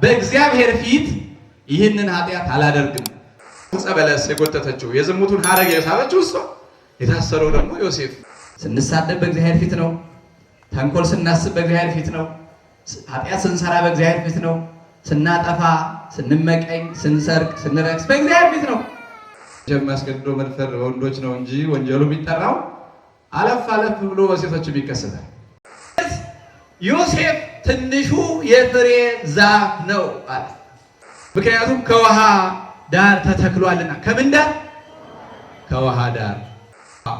በእግዚአብሔር ፊት ይህንን ኃጢአት አላደርግም። ጸበለስ የጎተተችው የዝሙቱን ሐረግ የሳበችው እሷ፣ የታሰረው ደግሞ ዮሴፍ። ስንሳደብ በእግዚአብሔር ፊት ነው። ተንኮል ስናስብ በእግዚአብሔር ፊት ነው። ኃጢአት ስንሰራ በእግዚአብሔር ፊት ነው። ስናጠፋ፣ ስንመቀኝ፣ ስንሰርቅ፣ ስንረክስ በእግዚአብሔር ፊት ነው። የሚያስገድዶ መድፈር ወንዶች ነው እንጂ ወንጀሉ የሚጠራው አለፍ አለፍ ብሎ በሴቶች ይከሰታል። ዮሴፍ ትንሹ የፍሬ ዛፍ ነው አለ። ምክንያቱም ከውሃ ዳር ተተክሏልና። ከምን ዳር? ከውሃ ዳር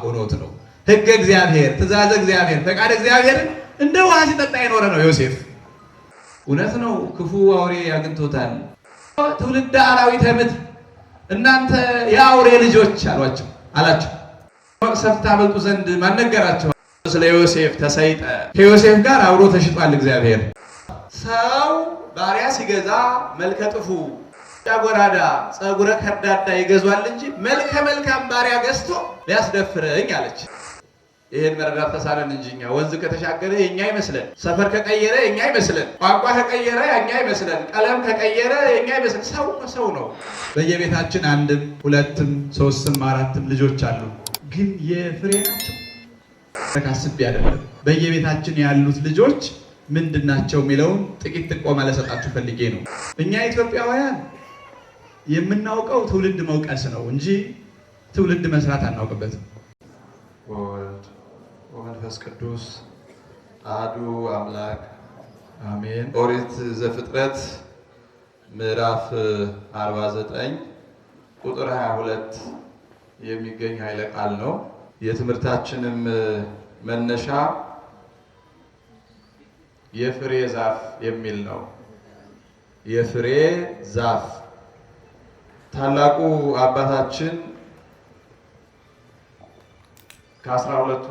ሆኖት ነው። ሕገ እግዚአብሔር፣ ትእዛዝ እግዚአብሔር፣ ፈቃድ እግዚአብሔርን እንደ ውሃ ሲጠጣ የኖረ ነው ዮሴፍ። እውነት ነው፣ ክፉ አውሬ አግኝቶታል። ትውልደ አራዊተ ምድር እናንተ የአውሬ ልጆች አላቸው። መቅሰፍት ታመልጡ ዘንድ ማን ነገራቸው? ስለ ዮሴፍ ተሰይጠ። ከዮሴፍ ጋር አብሮ ተሽጧል እግዚአብሔር። ሰው ባሪያ ሲገዛ መልከ ጥፉ ጫጎራዳ ጸጉረ ከርዳዳ ይገዟል እንጂ መልከ መልካም ባሪያ ገዝቶ ሊያስደፍረኝ አለች። ይሄን መረዳት ተሳነን እንጂ እኛ ወንዝ ከተሻገረ የኛ ይመስለን፣ ሰፈር ከቀየረ የኛ ይመስለን፣ ቋንቋ ከቀየረ የኛ ይመስለን፣ ቀለም ከቀየረ የኛ ይመስለን። ሰው ነው። በየቤታችን አንድም ሁለትም ሶስትም አራትም ልጆች አሉ፣ ግን የፍሬ ናቸው። ተካስብ አይደለም። በየቤታችን ያሉት ልጆች ምንድናቸው የሚለውን ጥቂት ጥቆማ ለሰጣችሁ ፈልጌ ነው። እኛ ኢትዮጵያውያን የምናውቀው ትውልድ መውቀስ ነው እንጂ ትውልድ መስራት አናውቅበትም። ወወልድ ወመንፈስ ቅዱስ አሐዱ አምላክ አሜን። ኦሪት ዘፍጥረት ምዕራፍ 49 ቁጥር 22 የሚገኝ ኃይለ ቃል ነው። የትምህርታችንም መነሻ የፍሬ ዛፍ የሚል ነው። የፍሬ ዛፍ ታላቁ አባታችን ከ22ቱ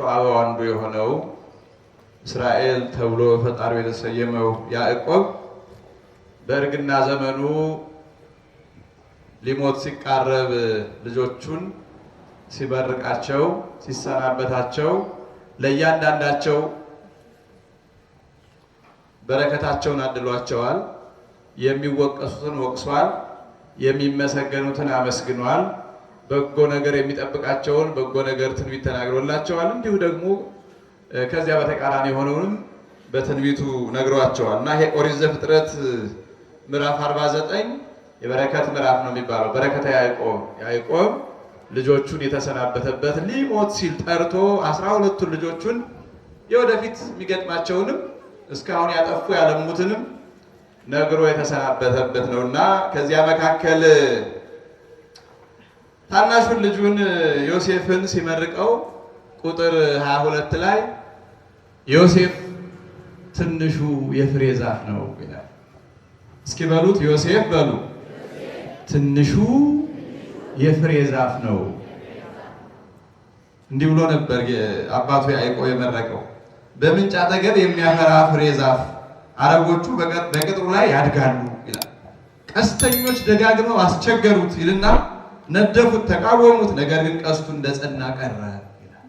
አበው አንዱ የሆነው እስራኤል ተብሎ ፈጣሪው የተሰየመው ያዕቆብ በእርግና ዘመኑ ሊሞት ሲቃረብ ልጆቹን ሲበርቃቸው ሲሰናበታቸው ለእያንዳንዳቸው በረከታቸውን አድሏቸዋል። የሚወቀሱትን ወቅሷል፣ የሚመሰገኑትን አመስግኗል። በጎ ነገር የሚጠብቃቸውን በጎ ነገር ትንቢት ተናግሮላቸዋል። እንዲሁ ደግሞ ከዚያ በተቃራኒ የሆነውንም በትንቢቱ ነግሯቸዋል። እና ይሄ ኦሪት ዘፍጥረት ምዕራፍ 49 የበረከት ምዕራፍ ነው የሚባለው። በረከተ ያዕቆብ ልጆቹን የተሰናበተበት ሊሞት ሲል ጠርቶ 12ቱን ልጆቹን የወደፊት የሚገጥማቸውንም እስካሁን ያጠፉ ያለሙትንም ነግሮ የተሰናበተበት ነውና ከዚያ መካከል ታናሹን ልጁን ዮሴፍን ሲመርቀው ቁጥር 22 ላይ ዮሴፍ ትንሹ የፍሬ ዛፍ ነው ይላል። እስኪ በሉት ዮሴፍ በሉ። ትንሹ የፍሬ ዛፍ ነው። እንዲህ ብሎ ነበር አባቱ ያዕቆብ የመረቀው። በምንጭ አጠገብ የሚያፈራ ፍሬ ዛፍ አረጎቹ በቅጥሩ ላይ ያድጋሉ ይላል። ቀስተኞች ደጋግመው አስቸገሩት ይልና ነደፉት፣ ተቃወሙት፣ ነገር ግን ቀስቱ እንደጸና ቀረ ይላል።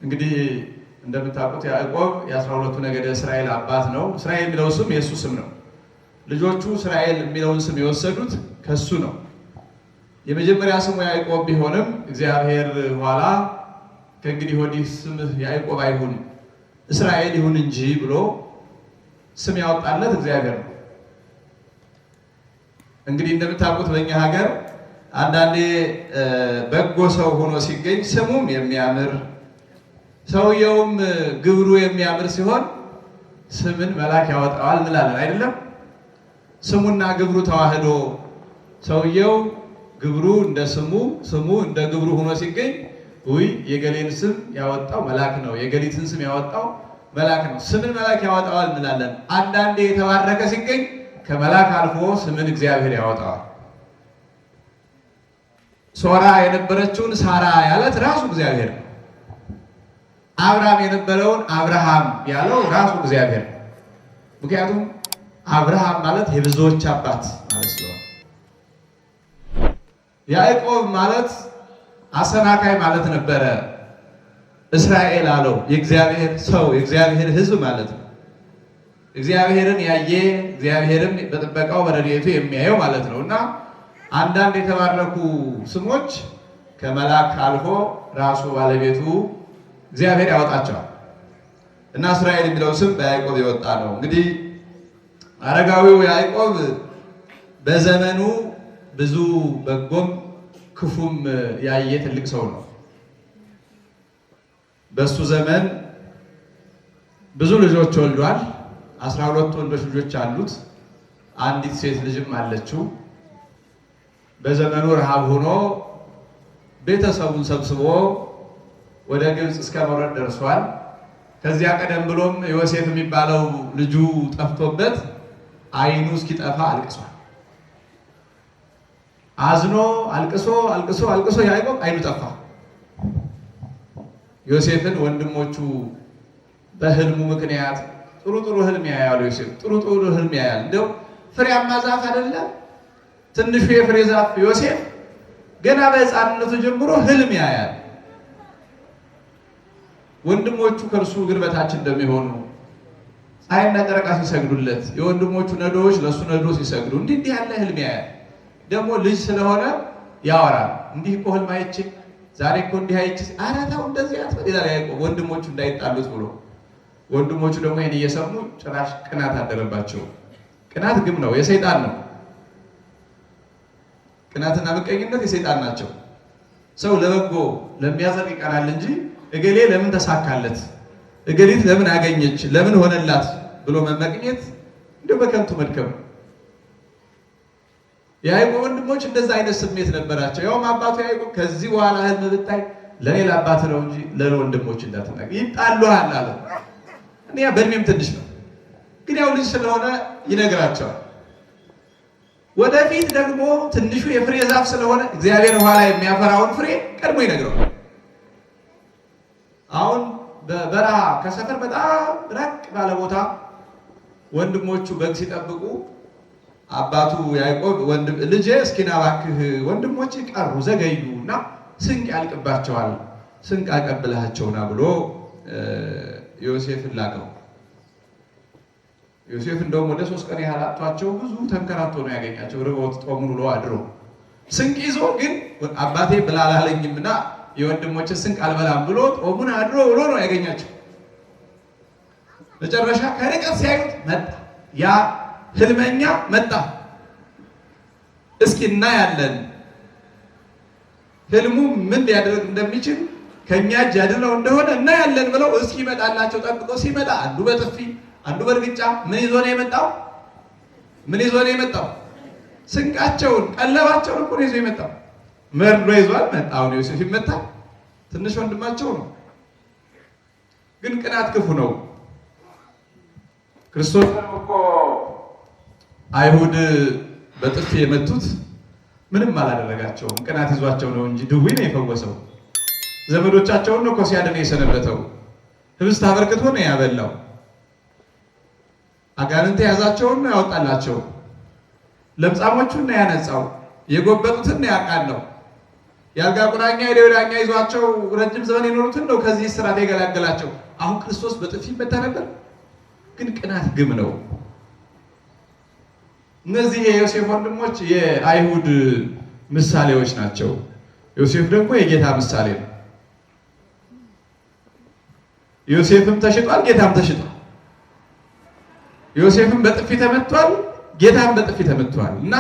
እንግዲህ እንደምታውቁት ያዕቆብ የ12ቱ ነገደ እስራኤል አባት ነው። እስራኤል የሚለው ስም የእሱ ስም ነው። ልጆቹ እስራኤል የሚለውን ስም የወሰዱት ከሱ ነው። የመጀመሪያ ስሙ ያዕቆብ ቢሆንም እግዚአብሔር ኋላ ከእንግዲህ ወዲህ ስምህ ያዕቆብ አይሁን እስራኤል ይሁን እንጂ ብሎ ስም ያወጣለት እግዚአብሔር ነው። እንግዲህ እንደምታውቁት በእኛ ሀገር አንዳንዴ በጎ ሰው ሆኖ ሲገኝ ስሙም የሚያምር ሰውየውም ግብሩ የሚያምር ሲሆን ስምን መልአክ ያወጣዋል እንላለን አይደለም? ስሙና ግብሩ ተዋህዶ ሰውየው ግብሩ እንደ ስሙ ስሙ እንደ ግብሩ ሆኖ ሲገኝ ውይ የገሌን ስም ያወጣው መልአክ ነው፣ የገሊትን ስም ያወጣው መልአክ ነው፣ ስምን መልአክ ያወጣዋል እንላለን። አንዳንዴ የተባረከ ሲገኝ ከመልአክ አልፎ ስምን እግዚአብሔር ያወጣዋል። ሶራ የነበረችውን ሳራ ያለት ራሱ እግዚአብሔር ነው። አብርሃም የነበረውን አብርሃም ያለው ራሱ እግዚአብሔር ነው። ምክንያቱም አብርሃም ማለት የብዙዎች አባት ማለት ስለሆነ፣ ያዕቆብ ማለት አሰናካይ ማለት ነበረ። እስራኤል አለው የእግዚአብሔር ሰው የእግዚአብሔር ሕዝብ ማለት ነው። እግዚአብሔርን ያየ እግዚአብሔርን በጥበቃው በረድኤቱ የሚያየው ማለት ነው። እና አንዳንድ የተባረኩ ስሞች ከመላክ አልፎ ራሱ ባለቤቱ እግዚአብሔር ያወጣቸዋል። እና እስራኤል የሚለው ስም በያዕቆብ የወጣ ነው። እንግዲህ አረጋዊው ያዕቆብ በዘመኑ ብዙ በጎም ክፉም ያየ ትልቅ ሰው ነው። በሱ ዘመን ብዙ ልጆች ወልዷል። 12 ወንዶች ልጆች አሉት። አንዲት ሴት ልጅም አለችው። በዘመኑ ረሃብ ሆኖ ቤተሰቡን ሰብስቦ ወደ ግብፅ እስከ መውረድ ደርሷል። ከዚያ ቀደም ብሎም ዮሴፍ የሚባለው ልጁ ጠፍቶበት ዓይኑ እስኪጠፋ አልቅሷል። አዝኖ አልቅሶ ያዕቆብ ዓይኑ ጠፋ። ዮሴፍን ወንድሞቹ በህልሙ ምክንያት ጥሩ ህልም ያያሉ። ዮሴፍ ጥሩ ህልም ያያል። እንደው ፍሬያማ ዛፍ አይደለም ትንሹ የፍሬ ዛፍ ዮሴፍ ገና በሕፃንነቱ ጀምሮ ህልም ያያል። ወንድሞቹ ከእርሱ እግር በታች እንደሚሆኑ ፀሐይና ጨረቃ ሲሰግዱለት የወንድሞቹ ነዶዎች ለእሱ ነዶ ሲሰግዱ እንዲህ ያለ ህልም ያያል። ደግሞ ልጅ ስለሆነ ያወራል። እንዲህ እኮ ህልም አይቼ ዛሬ እኮ እንዲህ አይቼ አራታው እንደዚህ አትበል ይላል ያዕቆብ ወንድሞቹ እንዳይጣሉት ብሎ። ወንድሞቹ ደግሞ ይሄን እየሰሙ ጭራሽ ቅናት አደረባቸው። ቅናት ግም ነው፣ የሰይጣን ነው። ቅናትና ምቀኝነት የሰይጣን ናቸው። ሰው ለበጎ ለሚያጸድቅ ይቀናል እንጂ እገሌ ለምን ተሳካለት፣ እገሊት ለምን አገኘች፣ ለምን ሆነላት ብሎ መመቅኘት እንደው በከንቱ መድከም። የያዕቆብ ወንድሞች እንደዛ አይነት ስሜት ነበራቸው። ያውም አባቱ ያዕቆብ ከዚህ በኋላ ህልም ብታይ ለኔ ለአባት ነው እንጂ ለወንድሞች እንዳትናገር ይጣሉሃል አለ። እኔ በእድሜም ትንሽ ነው፣ ግን ያው ልጅ ስለሆነ ይነግራቸዋል። ወደፊት ደግሞ ትንሹ የፍሬ ዛፍ ስለሆነ እግዚአብሔር ኋላ የሚያፈራውን ፍሬ ቀድሞ ይነግረዋል። አሁን በበረሃ ከሰፈር በጣም ራቅ ባለ ቦታ ወንድሞቹ በግ ሲጠብቁ አባቱ ያዕቆብ ልጄ እስኪ ና እባክህ ወንድሞች ቀሩ ዘገዩ እና ስንቅ ያልቅባቸዋል ስንቅ አቀብላቸውና ብሎ ዮሴፍን ላከው። ዮሴፍ እንደውም ወደ 3 ቀን ያህል አጥቷቸው ብዙ ተንከራቶ ነው ያገኛቸው። ርቦት ጦሙን ውሎ አድሮ ስንቅ ይዞ ግን አባቴ ብላላለኝምና የወንድሞችን ስንቅ አልበላም ብሎ ጦሙን አድሮ ውሎ ነው ያገኛቸው። መጨረሻ ከርቀት ሲያዩት መጣ፣ ያ ህልመኛ መጣ። እስኪ እናያለን ህልሙ ምን ሊያደርግ እንደሚችል ከኛ እጅ ያድነው እንደሆነ እናያለን ብለው እስኪ ይመጣላቸው ጠብቀው ሲመጣ አንዱ በጥፊ አንዱ በእርግጫ ምን ይዞ ነው የመጣው? ምን ይዞ ነው የመጣው? ስንቃቸውን ቀለባቸውን እኮ ነው ይዞ የመጣው። መርዶ ይዟል መጣ። አሁን ዮሴፍ ይመታል፣ ትንሽ ወንድማቸው ነው። ግን ቅናት ክፉ ነው። ክርስቶስ እኮ አይሁድ በጥፊ የመቱት ምንም አላደረጋቸውም። ቅናት ይዟቸው ነው እንጂ ድውይ ነው የፈወሰው። ዘመዶቻቸውን ነው እኮ ሲያድን የሰነበተው። ህብስት አበርክቶ ነው ያበላው። አጋንንት የያዛቸውን ነው ያወጣላቸው። ለምጻሞቹን ነው ያነጻው። የጎበጡትን ነው ያቃለው። የአልጋ ቁራኛ የደዌ ዳኛ ይዟቸው ረጅም ዘመን የኖሩትን ነው ከዚህ እስራት የገላገላቸው። አሁን ክርስቶስ በጥፊ ይመታ ነበር፣ ግን ቅናት ግም ነው። እነዚህ የዮሴፍ ወንድሞች የአይሁድ ምሳሌዎች ናቸው። ዮሴፍ ደግሞ የጌታ ምሳሌ ነው። ዮሴፍም ተሽጧል፣ ጌታም ተሽጧል። ዮሴፍም በጥፊ ተመቷል፣ ጌታም በጥፊ ተመቷል። እና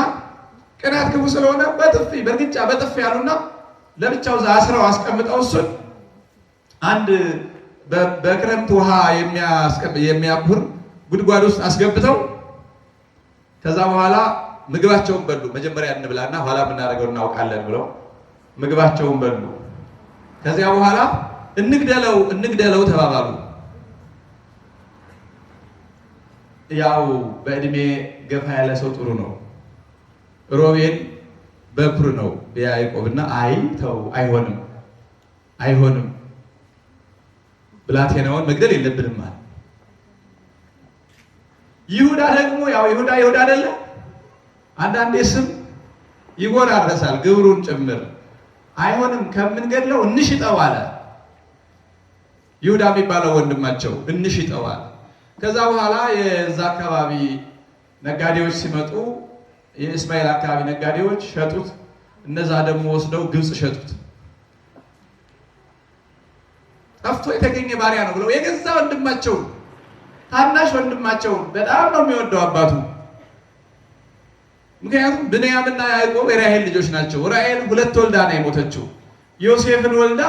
ቅናት ክፉ ስለሆነ በጥፊ በእርግጫ በጥፊ ያሉና ለብቻው አስረው አስቀምጠው እሱን አንድ በክረምት ውሃ የሚያቡር ጉድጓድ ውስጥ አስገብተው ከዛ በኋላ ምግባቸውን በሉ። መጀመሪያ እንብላና ኋላ የምናደርገው እናውቃለን ብለው ምግባቸውን በሉ። ከዚያ በኋላ እንግደለው ተባባሉ። ያው በእድሜ ገፋ ያለ ሰው ጥሩ ነው። ሮቤል በኩር ነው ያዕቆብና ተው አይሆንም ብላቴናውን መግደል የለብንም ማለት። ይሁዳ ደግሞ ያው ይሁዳ አይደለ፣ አንዳንዴ ስም ይጎራረሳል ግብሩን ጭምር። አይሆንም ከምንገድለው እንሽጠው አለ። ይሁዳ የሚባለው ወንድማቸው እንሽጠው አለ። ከዛ በኋላ የዛ አካባቢ ነጋዴዎች ሲመጡ የእስማኤል አካባቢ ነጋዴዎች ሸጡት። እነዛ ደግሞ ወስደው ግብጽ ሸጡት። ጠፍቶ የተገኘ ባሪያ ነው ብለው የገዛ ወንድማቸውን ታናሽ ወንድማቸውን በጣም ነው የሚወደው አባቱ። ምክንያቱም ብንያምና ያዕቆብ የራሔል ልጆች ናቸው። ራሔል 2 ወልዳ ነው የሞተችው። ዮሴፍን ወልዳ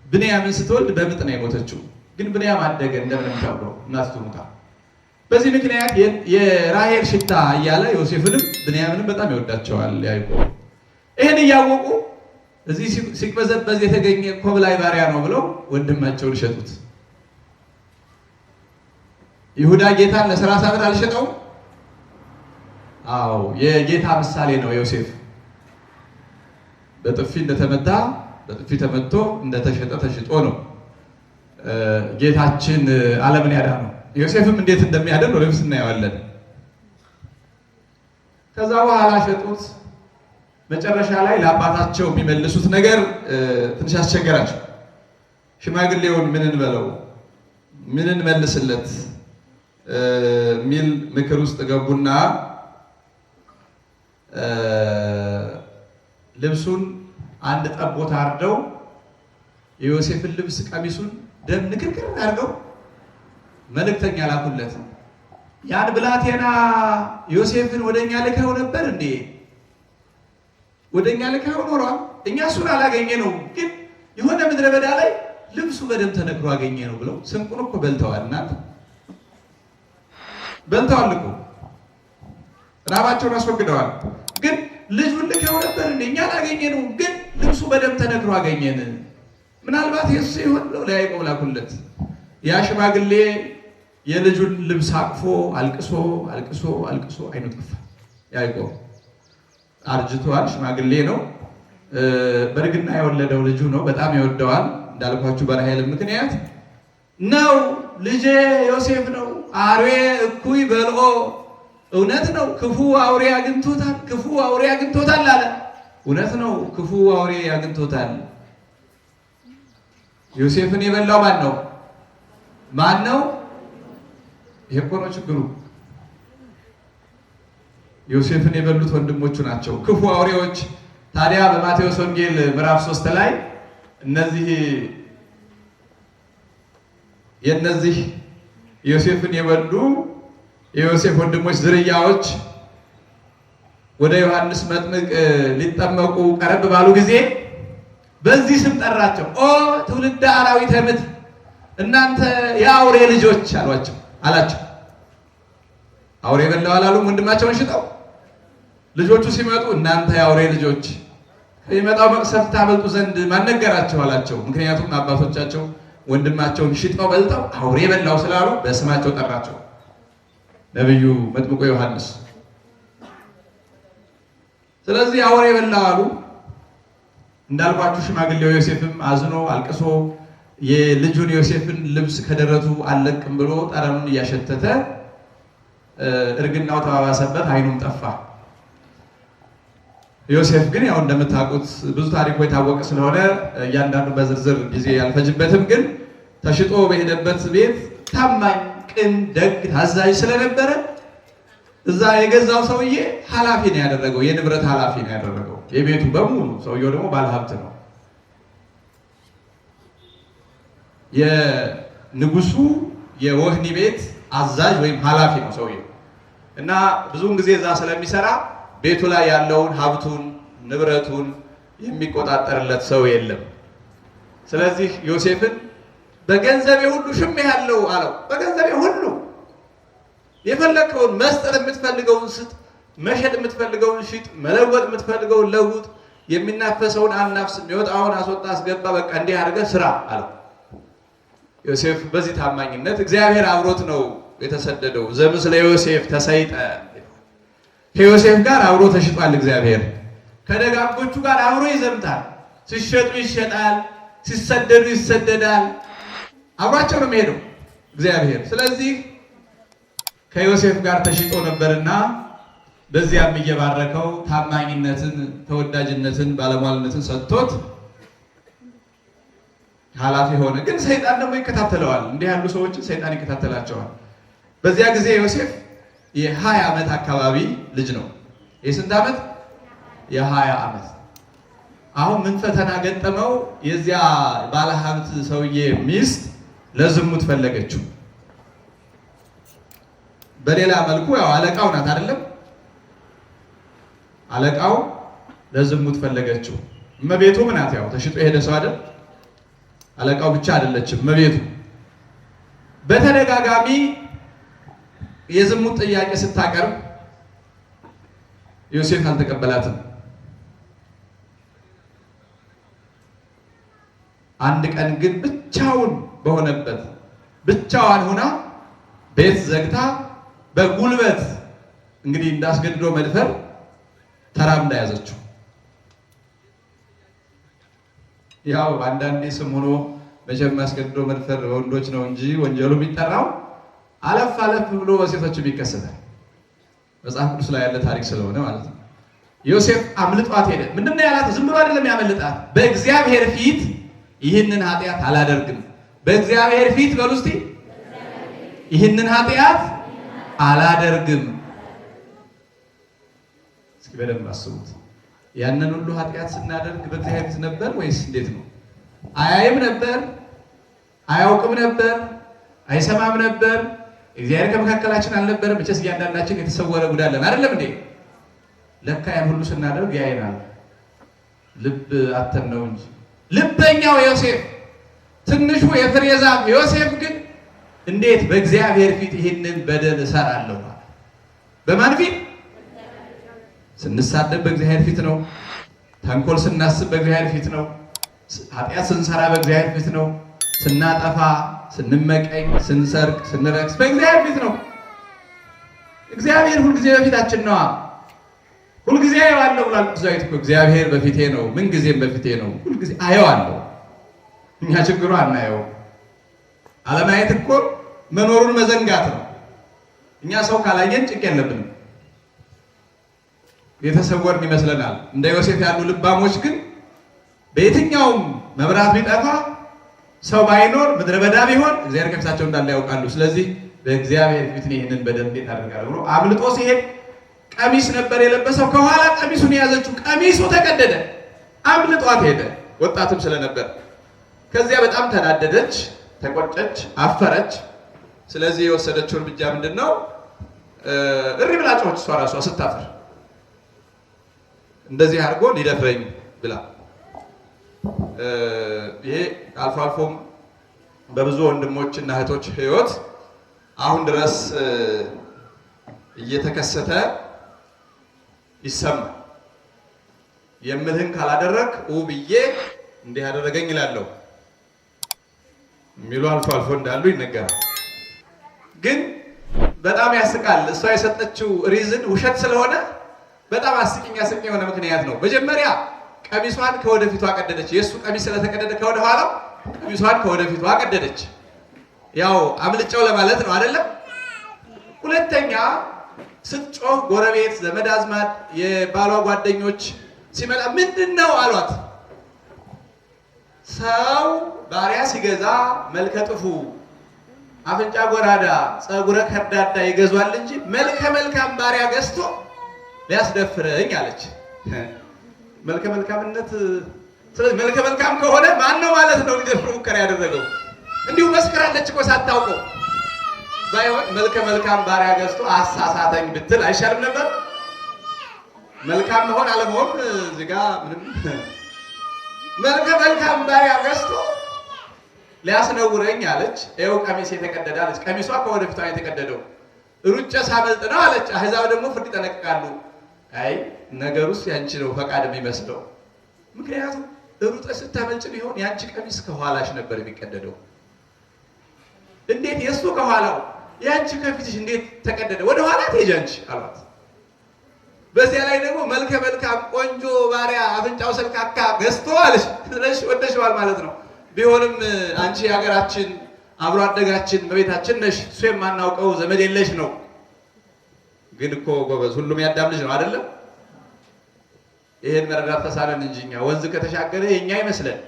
ብንያምን ስትወልድ በምጥ ነው የሞተችው። ግን ብንያም አደገ እንደምንም ተብሎ እናቱ ሞታ። በዚህ ምክንያት የራሔል ሽታ እያለ ዮሴፍንም ብንያምንም በጣም ይወዳቸዋል ያዕቆብ። ይህን እያወቁ እዚህ ሲቅበዘበዝ የተገኘ ኮብላይ ባሪያ ነው ብለው ወንድማቸውን ሸጡት። ይሁዳ ጌታን ለ30 ብር አልሸጠውም? አዎ የጌታ ምሳሌ ነው ዮሴፍ። በጥፊ እንደተመታ በጥፊ ተመቶ እንደተሸጠ ተሽጦ ነው ጌታችን ዓለምን ያዳነው። ዮሴፍም እንዴት እንደሚያድን ወደፊት እናየዋለን። ከዛ በኋላ ሸጡት። መጨረሻ ላይ ለአባታቸው የሚመልሱት ነገር ትንሽ አስቸገራቸው። ሽማግሌውን ምን እንበለው ምን እንመልስለት ሚል ምክር ውስጥ ገቡና ልብሱን አንድ ጠቦት አርደው የዮሴፍን ልብስ ቀሚሱን ደም ንክርክር አድርገው መልእክተኛ ላኩለት። ያን ብላቴና ዮሴፍን ወደኛ ልከው ነበር እንዴ? ወደኛ ልከው ኖሯል። እኛ እሱን አላገኘ ነው፣ ግን የሆነ ምድረ በዳ ላይ ልብሱ በደም ተነክሮ አገኘ ነው ብለው ስንቁን እኮ በልተዋል። እናንተ በልተዋል እኮ ራባቸውን አስወግደዋል። ግን ልጁን ልከው ነበር እንዴ? እኛ አላገኘ ነው፣ ግን ልብሱ በደም ተነክሮ አገኘን። ምናልባት የሱ ይሆን ብለው ለያዕቆብ ላኩለት። ያ ሽማግሌ የልጁን ልብስ አቅፎ አልቅሶ አልቅሶ አልቅሶ አይኑ ጠፋ። ያዕቆብ አርጅቷል፣ ሽማግሌ ነው። በእርግና የወለደው ልጁ ነው። በጣም ይወደዋል። እንዳልኳችሁ በራሔል ምክንያት ነው። ልጄ ዮሴፍ ነው። አርዌ እኩይ በልኦ፣ እውነት ነው ክፉ አውሬ አግኝቶታል፣ ክፉ አውሬ አግኝቶታል አለ። እውነት ነው ክፉ አውሬ አግኝቶታል። ዮሴፍን የበላው ማን ነው? ማን ነው? ይሄ እኮ ነው ችግሩ። ዮሴፍን የበሉት ወንድሞቹ ናቸው፣ ክፉ አውሬዎች። ታዲያ በማቴዎስ ወንጌል ምዕራፍ 3 ላይ የነዚህ ዮሴፍን የበሉ የዮሴፍ ወንድሞች ዝርያዎች ወደ ዮሐንስ መጥምቅ ሊጠመቁ ቀረብ ባሉ ጊዜ በዚህ ስም ጠራቸው። ኦ ትውልደ አራዊተ ምድር፣ እናንተ የአውሬ ልጆች አላቸው። አውሬ በላው አላሉም። ወንድማቸውን ሽጠው ልጆቹ ሲመጡ እናንተ የአውሬ ልጆች የሚመጣው መቅሰፍት ታመልጡ ዘንድ ማን ነገራቸው አላቸው። ምክንያቱም አባቶቻቸው ወንድማቸውን ሽጠው በልተው አውሬ በላው ስላሉ በስማቸው ጠራቸው ነብዩ መጥምቁ ዮሐንስ። ስለዚህ አውሬ በላው አሉ። እንዳልኳችሁ ሽማግሌው ዮሴፍም አዝኖ አልቅሶ የልጁን ዮሴፍን ልብስ ከደረቱ አልለቅም ብሎ ጠረኑን እያሸተተ እርግናው ተባባሰበት፣ አይኑም ጠፋ። ዮሴፍ ግን ያው እንደምታውቁት ብዙ ታሪኩ የታወቀ ስለሆነ እያንዳንዱ በዝርዝር ጊዜ ያልፈጅበትም፣ ግን ተሽጦ በሄደበት ቤት ታማኝ፣ ቅን፣ ደግ፣ ታዛዥ ስለነበረ እዛ የገዛው ሰውዬ ኃላፊ ነው ያደረገው፣ የንብረት ኃላፊ ነው ያደረገው የቤቱ በሙሉ። ሰውየው ደግሞ ባለሀብት ነው። የንጉሱ የወህኒ ቤት አዛዥ ወይም ኃላፊ ነው ሰውየው እና ብዙውን ጊዜ እዛ ስለሚሰራ ቤቱ ላይ ያለውን ሀብቱን ንብረቱን የሚቆጣጠርለት ሰው የለም። ስለዚህ ዮሴፍን በገንዘቤ ሁሉ ሽሜ ያለው አለው። በገንዘቤ ሁሉ የፈለከውን መስጠት የምትፈልገውን ስጥ፣ መሸጥ የምትፈልገውን ሽጥ፣ መለወጥ የምትፈልገውን ለውጥ፣ የሚናፈሰውን አናፍስ፣ የሚወጣውን አስወጣ፣ አስገባ፣ በቃ እንዲህ አድርገህ ስራ አለው። ዮሴፍ በዚህ ታማኝነት እግዚአብሔር አብሮት ነው የተሰደደው። ዘምስለ ዮሴፍ ተሰይጠ፣ ከዮሴፍ ጋር አብሮ ተሽጧል እግዚአብሔር። ከደጋጎቹ ጋር አብሮ ይዘምታል። ሲሸጡ ይሸጣል፣ ሲሰደዱ ይሰደዳል። አብሯቸው ነው የሚሄደው እግዚአብሔር። ስለዚህ ከዮሴፍ ጋር ተሽጦ ነበርና በዚያም እየባረከው ታማኝነትን፣ ተወዳጅነትን፣ ባለሟልነትን ሰጥቶት ኃላፊ ሆነ። ግን ሰይጣን ደግሞ ይከታተለዋል። እንዲህ ያሉ ሰዎችን ሰይጣን ይከታተላቸዋል። በዚያ ጊዜ ዮሴፍ የ20 ዓመት አካባቢ ልጅ ነው። የስንት ዓመት? የ20 ዓመት። አሁን ምን ፈተና ገጠመው? የዚያ ባለሀብት ሰውዬ ሚስት ለዝሙት ፈለገችው። በሌላ መልኩ ያው አለቃው ናት አይደለም? አለቃው ለዝሙት ፈለገችው። እመቤቱ ናት። ያው ተሽጦ የሄደ ሰው አይደል? አለቃው ብቻ አይደለችም እመቤቱ። በተደጋጋሚ የዝሙት ጥያቄ ስታቀርብ ዮሴፍ አልተቀበላትም። አንድ ቀን ግን ብቻውን በሆነበት ብቻዋን ሆና ቤት ዘግታ በጉልበት እንግዲህ እንዳስገድዶ መድፈር ተራምዳ ያዘችው። ያው አንዳንዴ ስም ሆኖ መቼም አስገድዶ መድፈር ወንዶች ነው እንጂ ወንጀሉ የሚጠራው አለፍ አለፍ ብሎ በሴቶችም ይከሰታል። መጽሐፍ ቅዱስ ላይ ያለ ታሪክ ስለሆነ ማለት ነው። ዮሴፍ አምልጧት ሄደ። ምንድነው ያላት? ዝም ብሎ አይደለም ያመልጣት። በእግዚአብሔር ፊት ይህንን ኃጢአት አላደርግም። በእግዚአብሔር ፊት በሉ እስቲ ይህንን ኃጢአት አላደርግም። እስኪ በደንብ አስቡት። ያንን ሁሉ ኃጢአት ስናደርግ በእግዚአብሔር ፊት ነበር ወይስ እንዴት ነው? አያይም ነበር? አያውቅም ነበር? አይሰማም ነበር? እግዚአብሔር ከመካከላችን አልነበረም? መቼስ እያንዳንዳችን የተሰወረ ጉዳለን አይደለም እንዴ? ለካ ያን ሁሉ ስናደርግ ያይናል። ልብ አተን ነው እንጂ። ልበኛው ዮሴፍ፣ ትንሹ የፍሬ ዛፍ ዮሴፍ ግን እንዴት በእግዚአብሔር ፊት ይህንን በደል እሰራለሁ? በማን ፊት? ስንሳደብ በእግዚአብሔር ፊት ነው። ተንኮል ስናስብ በእግዚአብሔር ፊት ነው። ኃጢአት ስንሰራ በእግዚአብሔር ፊት ነው። ስናጠፋ፣ ስንመቀኝ፣ ስንሰርቅ፣ ስንረክስ በእግዚአብሔር ፊት ነው። እግዚአብሔር ሁልጊዜ በፊታችን ነዋ። ሁልጊዜ አየዋለሁ ብሏል ቅዱስ ዳዊት እኮ። እግዚአብሔር በፊቴ ነው፣ ምን ጊዜም በፊቴ ነው። ሁልጊዜ አየዋለሁ። እኛ ችግሩ አናየው። አለማየት እኮ መኖሩን መዘንጋት ነው። እኛ ሰው ካላየን ጭንቅ የለብንም። የተሰወርን ይመስለናል። እንደ ዮሴፍ ያሉ ልባሞች ግን በየትኛውም መብራት ቢጠፋ ሰው ባይኖር ምድረ በዳ ቢሆን እግዚአብሔር ከፊታቸው እንዳለ ያውቃሉ። ስለዚህ በእግዚአብሔር ፊት ይህንን በደል እንዴት አደርጋለሁ ብሎ አምልጦ ሲሄድ ቀሚስ ነበር የለበሰው። ከኋላ ቀሚሱን የያዘችው ቀሚሱ ተቀደደ። አምልጧት ሄደ። ወጣትም ስለነበር ከዚያ በጣም ተናደደች፣ ተቆጨች፣ አፈረች። ስለዚህ የወሰደችው እርምጃ ምንድን ነው? እሪ ብላ ጮኸች። እሷ ራሷ ስታፈር እንደዚህ አድርጎ ሊደፍረኝ ብላ። ይሄ አልፎ አልፎም በብዙ ወንድሞችና እህቶች ሕይወት አሁን ድረስ እየተከሰተ ይሰማል። የምልህን ካላደረግ ብዬ እንዲህ ያደረገኝ ይላለሁ የሚሉ አልፎ አልፎ እንዳሉ ይነገራል። ግን በጣም ያስቃል። እሷ የሰጠችው ሪዝን ውሸት ስለሆነ በጣም አስቂኝ የሆነ ምክንያት ነው። መጀመሪያ ቀሚሷን ከወደፊቷ ቀደደች። የእሱ ቀሚስ ስለተቀደደ ከወደ ኋላው ቀሚሷን ከወደፊቷ ቀደደች። ያው አምልጫው ለማለት ነው አይደለም። ሁለተኛ ስትጮህ ጎረቤት፣ ዘመድ አዝማድ፣ የባሏ ጓደኞች ሲመጣ ምንድን ነው አሏት። ሰው ባሪያ ሲገዛ መልከ ጥፉ፣ አፍንጫ ጎራዳ፣ ፀጉረ ከርዳዳ ይገዟል እንጂ መልከ መልካም ባሪያ ገዝቶ ሊያስደፍረኝ አለች። መልከ መልካምነት፣ ስለዚህ መልከ መልካም ከሆነ ማን ነው ማለት ነው ሊደፍር ሙከራ ያደረገው? እንዲሁ መስክራለች እኮ ሳታውቀው። ባይሆን መልከ መልካም ባሪያ ገዝቶ አሳሳተኝ ብትል አይሻልም ነበር? መልካም መሆን አለመሆን እዚህ ጋር ምንም። መልከ መልካም ባሪያ ገዝቶ ሊያስነውረኝ አለች። ይኸው ቀሚስ የተቀደደ አለች። ቀሚሷ ከወደፊቷ የተቀደደው ሩጬ ሳመልጥ ነው አለች። አህዛብ ደግሞ ፍርድ ይጠነቅቃሉ። አይ ነገሩስ ያንቺ ነው ፈቃድ የሚመስለው። ምክንያቱም ሩጠሽ ስታመልጭ ቢሆን ያንቺ ቀሚስ ከኋላሽ ነበር የሚቀደደው። እንዴት የእሱ ከኋላው ያንቺ ከፊትሽ እንዴት ተቀደደ? ወደ ኋላ ትሄጂ አንቺ አሏት። በዚያ ላይ ደግሞ መልከ መልካም ቆንጆ ባሪያ አፍንጫው ሰልካካ ገዝቶ አለሽ። ስለዚህ ወደሽዋል ማለት ነው። ቢሆንም አንቺ የሀገራችን አብሮ አደጋችን በቤታችን ነሽ። እሱ የማናውቀው ዘመድ የለሽ ነው። ግን እኮ ጎበዝ ሁሉም ያዳም ልጅ ነው አይደለም? ይሄን መረዳት ተሳነን እንጂ እኛ ወንዝ ከተሻገረ የኛ ይመስለን።